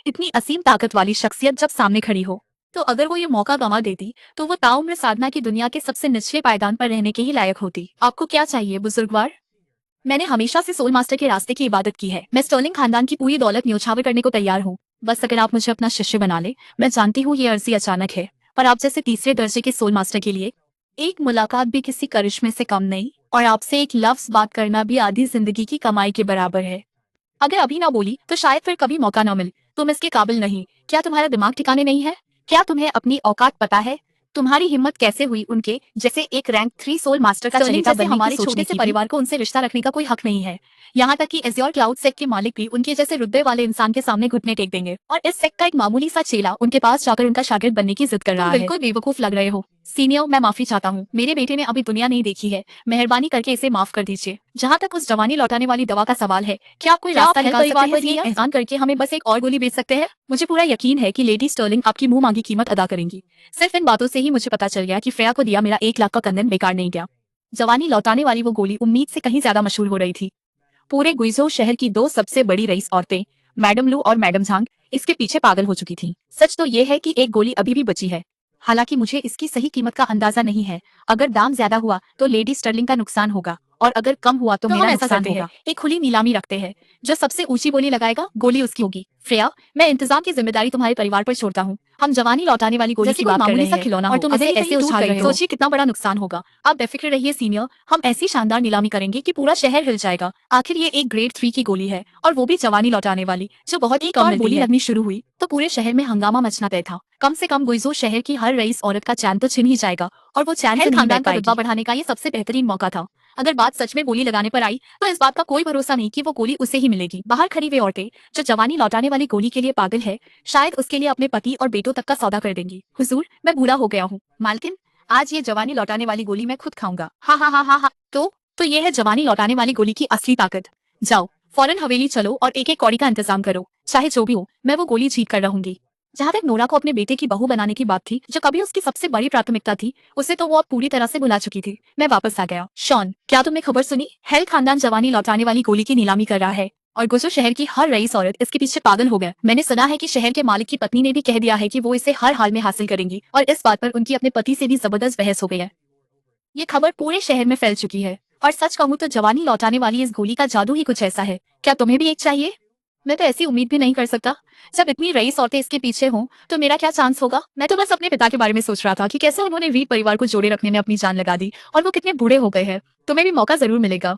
इतनी असीम ताकत वाली शख्सियत जब सामने खड़ी हो, तो अगर वो ये मौका गंवा देती तो वो ताउम्र साधना की दुनिया के सबसे निचले पायदान पर रहने के ही लायक होती। आपको क्या चाहिए बुजुर्गवार? मैंने हमेशा से सोल मास्टर के रास्ते की इबादत की है। मैं स्टर्लिंग खानदान की पूरी दौलत न्योछावर करने को तैयार हूँ, बस अगर आप मुझे अपना शिष्य बना ले। मैं जानती हूँ ये अर्जी अचानक है, पर आप जैसे तीसरे दर्जे के सोल मास्टर के लिए एक मुलाकात भी किसी करिश्मे से कम नहीं, और आपसे एक लफ्ज बात करना भी आधी जिंदगी की कमाई के बराबर है। अगर अभी ना बोली तो शायद फिर कभी मौका ना मिले। तुम इसके काबिल नहीं। क्या तुम्हारा दिमाग ठिकाने नहीं है? क्या तुम्हें अपनी औकात पता है? तुम्हारी हिम्मत कैसे हुई उनके जैसे एक रैंक 3 सोल मास्टर का चहेता बनने की? हमारे छोटे से परिवार को उनसे रिश्ता रखने का कोई हक नहीं है। यहाँ तक कि एज्योर क्लाउड सेक्ट के मालिक भी उनके जैसे रुतबे वाले इंसान के सामने घुटने टेक देंगे, और इस सेक्ट का एक मामूली सा चेला उनके पास जाकर उनका शागिर्द बनने की जिद कर रहा है। बिल्कुल बेवकूफ लग रहे हो। सीनियर, मैं माफी चाहता हूँ, मेरे बेटे ने अभी दुनिया नहीं देखी है, मेहरबानी करके इसे माफ कर दीजिए। जहाँ तक उस जवानी लौटाने वाली दवा का सवाल है, क्या आप कोई रास्ता निकाल सकते हैं? ये एहसान करके हमें बस एक और गोली बेच सकते हैं? मुझे पूरा यकीन है कि लेडी स्टर्लिंग आपकी मुंह मांगी कीमत अदा करेंगी। सिर्फ इन बातों से ही मुझे पता चल गया कि फ्रेया को दिया मेरा 1 लाख का कंदन बेकार नहीं गया। जवानी लौटाने वाली वो गोली उम्मीद से कहीं ज्यादा मशहूर हो रही थी। पूरे गुइज़ो शहर की दो सबसे बड़ी रईस औरतें, मैडम लू और मैडम झांग, इसके पीछे पागल हो चुकी थीं। सच तो ये है कि एक गोली अभी भी बची है। हालांकि मुझे इसकी सही कीमत का अंदाजा नहीं है। अगर दाम ज्यादा हुआ तो लेडी स्टर्लिंग का नुकसान होगा और अगर कम हुआ तो मेरा हम ऐसा नुकसान करते हैं, होगा। एक खुली नीलामी रखते हैं। जो सबसे ऊंची बोली लगाएगा गोली उसकी होगी। फ्रेया, मैं इंतजाम की जिम्मेदारी तुम्हारे परिवार पर छोड़ता हूँ। हम जवानी लौटाने वाली गोली जैसे की कोई बात कर मामूली रहे सा हैं खिलौना और हो, तुम अगर इसे ये ऐसे कहीं उछाल टूट रहे गई हो। तो? सोचिए कितना बड़ा नुकसान होगा। आप बेफिक्र रहिए सीनियर, हम ऐसी शानदार नीलामी करेंगे कि पूरा शहर हिल जाएगा। आखिर ये एक ग्रेड 3 की गोली है और वो भी जवानी लौटाने वाली, जो बहुत ही कम मिलती है। गोली लगनी शुरू हुई तो पूरे शहर में हंगामा मचना तय था। कम से कम गुइज़ो शहर की हर रईस औरत का चैन तो छिन ही जाएगा और वो चैन से खानदान का रुतबा बढ़ाने का ये सबसे बेहतरीन मौका था। अगर बात सच में गोली लगाने पर आई तो इस बात का कोई भरोसा नहीं कि वो गोली उसे ही मिलेगी। बाहर खड़ी वे औरतें जो जवानी लौटाने वाली गोली के लिए पागल है, शायद उसके लिए अपने पति और बेटों तक का सौदा कर देंगी। हुजूर, मैं बूढ़ा हो गया हूँ। मालकिन, आज ये जवानी लौटाने वाली गोली मैं खुद खाऊंगा। हाँ हाँ हाँ हाँ हाँ। तो ये है जवानी लौटाने वाली गोली की असली ताकत। जाओ, फौरन हवेली चलो और एक एक कौड़ी का इंतजाम करो। चाहे जो भी हो, मैं वो गोली जीत कर रहूंगी। जहां तक नोरा को अपने बेटे की बहू बनाने की बात थी, जो कभी उसकी सबसे बड़ी प्राथमिकता थी, उसे तो वो अब पूरी तरह से भुला चुकी थी। मैं वापस आ गया। शॉन, क्या तुमने खबर सुनी? हेल खानदान जवानी लौटाने वाली गोली की नीलामी कर रहा है और गुजो शहर की हर रईस औरत इसके पीछे पागल हो गए। मैंने सुना है कि शहर के मालिक की पत्नी ने भी कह दिया है कि वो इसे हर हाल में हासिल करेंगी और इस बात पर उनकी अपने पति से भी जबरदस्त बहस हो गई है। ये खबर पूरे शहर में फैल चुकी है और सच कहूँ तो जवानी लौटाने वाली इस गोली का जादू ही कुछ ऐसा है। क्या तुम्हें भी एक चाहिए? मैं तो ऐसी उम्मीद भी नहीं कर सकता। जब इतनी रईस औरतें इसके पीछे हों तो मेरा क्या चांस होगा? मैं तो बस अपने पिता के बारे में सोच रहा था कि कैसे उन्होंने रीड परिवार को जोड़े रखने में अपनी जान लगा दी और वो कितने बूढ़े हो गए हैं। तुम्हें भी मौका जरूर मिलेगा।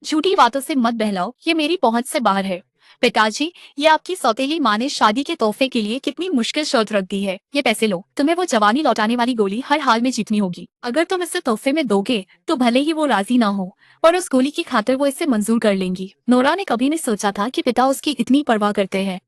झूठी बातों से मत बहलाओ, ये मेरी पहुंच से बाहर है। पिताजी, ये आपकी सौतेली माँ ने शादी के तोहफे के लिए कितनी मुश्किल शर्त रख दी है। ये पैसे लो, तुम्हें वो जवानी लौटाने वाली गोली हर हाल में जीतनी होगी। अगर तुम इसे तोहफे में दोगे तो भले ही वो राजी ना हो, पर उस गोली की खातिर वो इसे मंजूर कर लेंगी। नोरा ने कभी नहीं सोचा था कि पिता उसकी इतनी परवाह करते हैं।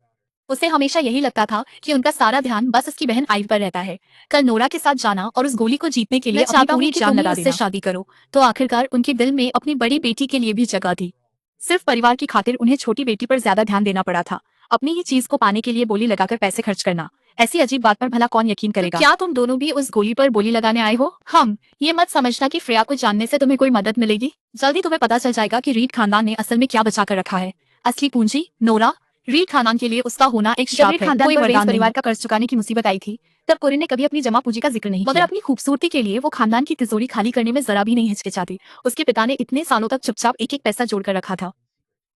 उसे हमेशा यही लगता था कि उनका सारा ध्यान बस उसकी बहन आइव पर रहता है। कल नोरा के साथ जाना और उस गोली को जीतने के लिए अपनी पूरी जान लगा देना। शादी करो तो आखिरकार उनके दिल में अपनी बड़ी बेटी के लिए भी जगह थी। सिर्फ परिवार की खातिर उन्हें छोटी बेटी पर ज्यादा ध्यान देना पड़ा था। अपनी ही चीज को पाने के लिए बोली लगाकर पैसे खर्च करना, ऐसी अजीब बात पर भला कौन यकीन करेगा? तो क्या तुम दोनों भी उस गोली पर बोली लगाने आए हो? हम ये मत समझना कि फ्रेया को जानने से तुम्हें कोई मदद मिलेगी। जल्दी तुम्हें पता चल जाएगा कि रीड खानदान ने असल में क्या बचा कर रखा है। असली पूंजी नोरा, रीड खानदान के लिए उसका होना एक श्राप है, कोई वरदान परिवार का कर्ज चुकाने की मुसीबत आई थी तब कोरिन ने कभी अपनी जमा पूंजी का जिक्र नहीं किया। मगर अपनी खूबसूरती के लिए वो खानदान की तिजोरी खाली करने में जरा भी नहीं हिचकिचाती। उसके पिता ने इतने सालों तक चुपचाप एक एक पैसा जोड़कर रखा था,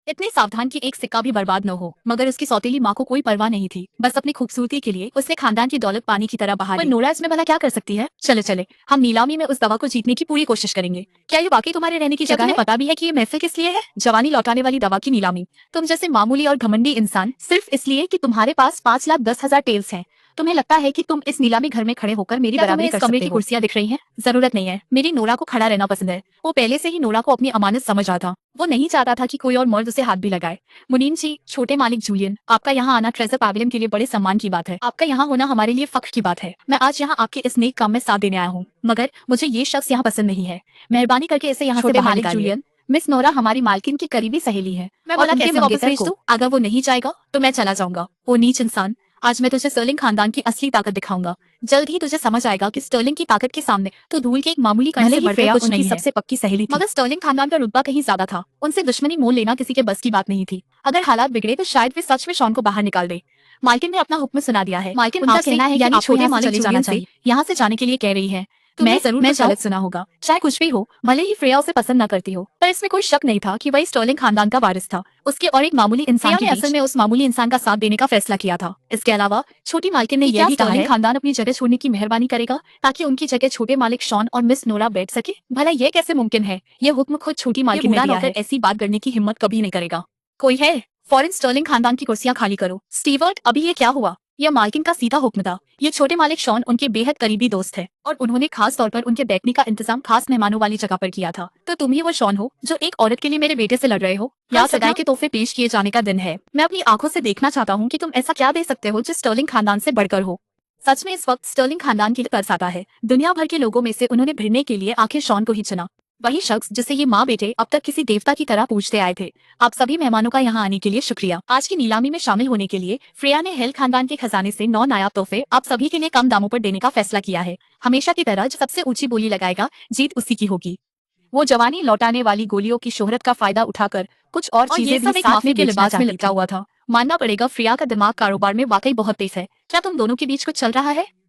इतने सावधान कि एक सिक्का भी बर्बाद न हो। मगर उसकी सौतेली माँ को कोई परवाह नहीं थी। बस अपनी खूबसूरती के लिए उसने खानदान की दौलत पानी की तरह बहा दी। पर नोरा इसमें भला क्या कर सकती है? चले चले, हम नीलामी में उस दवा को जीतने की पूरी कोशिश करेंगे। क्या ये वाकई तुम्हारे रहने की जगह है? पता भी है कि ये महफिल किस लिए है? जवानी लौटाने वाली दवा की नीलामी। तुम जैसे मामूली और घमंडी इंसान सिर्फ इसलिए कि तुम्हारे पास 5,10,000 टेल्स हैं, तुम्हें लगता है कि तुम इस नीलामी घर में खड़े होकर मेरी बराबरी कर सकते हो? कमरे की कुर्सियां दिख रही हैं? जरूरत नहीं है। मेरी नोरा को खड़ा रहना पसंद है। वो पहले से ही नोरा को अपनी अमानत समझ रहा था। वो नहीं चाहता था कि कोई और मर्द उसे हाथ भी लगाए। मुनीम जी, छोटे मालिक जूलियन, आपका यहाँ आना ट्रेजर पैविलियन के लिए बड़े सम्मान की बात है। आपका यहाँ होना हमारे लिए फख्र की बात है। मैं आज यहाँ आपके इस नेक काम में साथ देने आया हूँ, मगर मुझे ये शख्स यहाँ पसंद नहीं है। मेहरबानी करके इसे यहाँ से बाहर निकालिए। जूलियन, मिस नोरा हमारी मालकिन की करीबी सहेली है। मैं बोला कैसे वापस भेज दूं? अगर वो नहीं जाएगा तो मैं चला जाऊंगा। वो नीच इंसान, आज मैं तुझे स्टर्लिंग खानदान की असली ताकत दिखाऊंगा। जल्द ही तुझे समझ आएगा कि स्टर्लिंग की ताकत के सामने तो धूल के एक मामूली कण से बढ़कर कुछ नहीं है। सबसे पक्की सहेली थी, मगर स्टर्लिंग खानदान का रुतबा कहीं ज्यादा था। उनसे दुश्मनी मोल लेना किसी के बस की बात नहीं थी। अगर हालात बिगड़े तो शायद वे सच में शॉन को बाहर निकाल दे। मालकिन ने अपना हुक्म सुना दिया है। मालकिन उनका कहना है कि छोटे मालिक जाना चाहिए, यहाँ से जाने के लिए कह रही है। मैं जरूर गलत सुना होगा। चाहे कुछ भी हो, भले ही फ्रेया उसे पसंद न करती हो, पर इसमें कोई शक नहीं था कि वही स्टर्लिंग खानदान का वारिस था। उसके और एक मामूली इंसान के बीच असल में उस मामूली इंसान का साथ देने का फैसला किया था। इसके अलावा छोटी मालकिन ने यह भी कहा है खानदान अपनी जगह छोड़ने की मेहरबानी करेगा ताकि उनकी जगह छोटे मालिक शॉन और मिस नोरा बैठ सके। भला यह कैसे मुमकिन है? यह हुक्म खुद छोटी मालकिन ने दिया है। ऐसी बात करने की हिम्मत कभी नहीं करेगा। कोई है? फौरन स्टर्लिंग खानदान की कुर्सियां खाली करो। स्टीवर्ट, अभी ये क्या हुआ? यह मालकिन का सीधा हुक्म था। ये छोटे मालिक शॉन उनके बेहद करीबी दोस्त है और उन्होंने खास तौर पर उनके बैठने का इंतजाम खास मेहमानों वाली जगह पर किया था। तो तुम ही वो शॉन हो जो एक औरत के लिए मेरे बेटे से लड़ रहे हो? या सगाई के तोहफे पेश किए जाने का दिन है। मैं अपनी आंखों से देखना चाहता हूँ कि तुम ऐसा क्या दे सकते हो जो स्टर्लिंग खानदान से बढ़कर हो। सच में इस वक्त स्टर्लिंग खानदान की तरस आता है। दुनिया भर के लोगों में से उन्होंने भिड़ने के लिए आखिर शॉन को ही चुना। वही शख्स जिसे ये माँ बेटे अब तक किसी देवता की तरह पूजते आए थे। आप सभी मेहमानों का यहाँ आने के लिए शुक्रिया। आज की नीलामी में शामिल होने के लिए फ्रेया ने हेल खानदान के खजाने से 9 नायाब तोहफे आप सभी के लिए कम दामों पर देने का फैसला किया है। हमेशा की तरह जो सबसे ऊंची बोली लगाएगा जीत उसी की होगी। वो जवानी लौटाने वाली गोलियों की शोहरत का फायदा उठाकर कुछ और और ये चीजें सब भी एक साथ माफी में के बेचना लिबास में चाहती लिपटा थी। हुआ था। मानना पड़ेगा, फ्रिया का दिमाग कारोबार में वाकई बहुत तेज है। क्या तुम दोनों के बीच कुछ चल रहा है?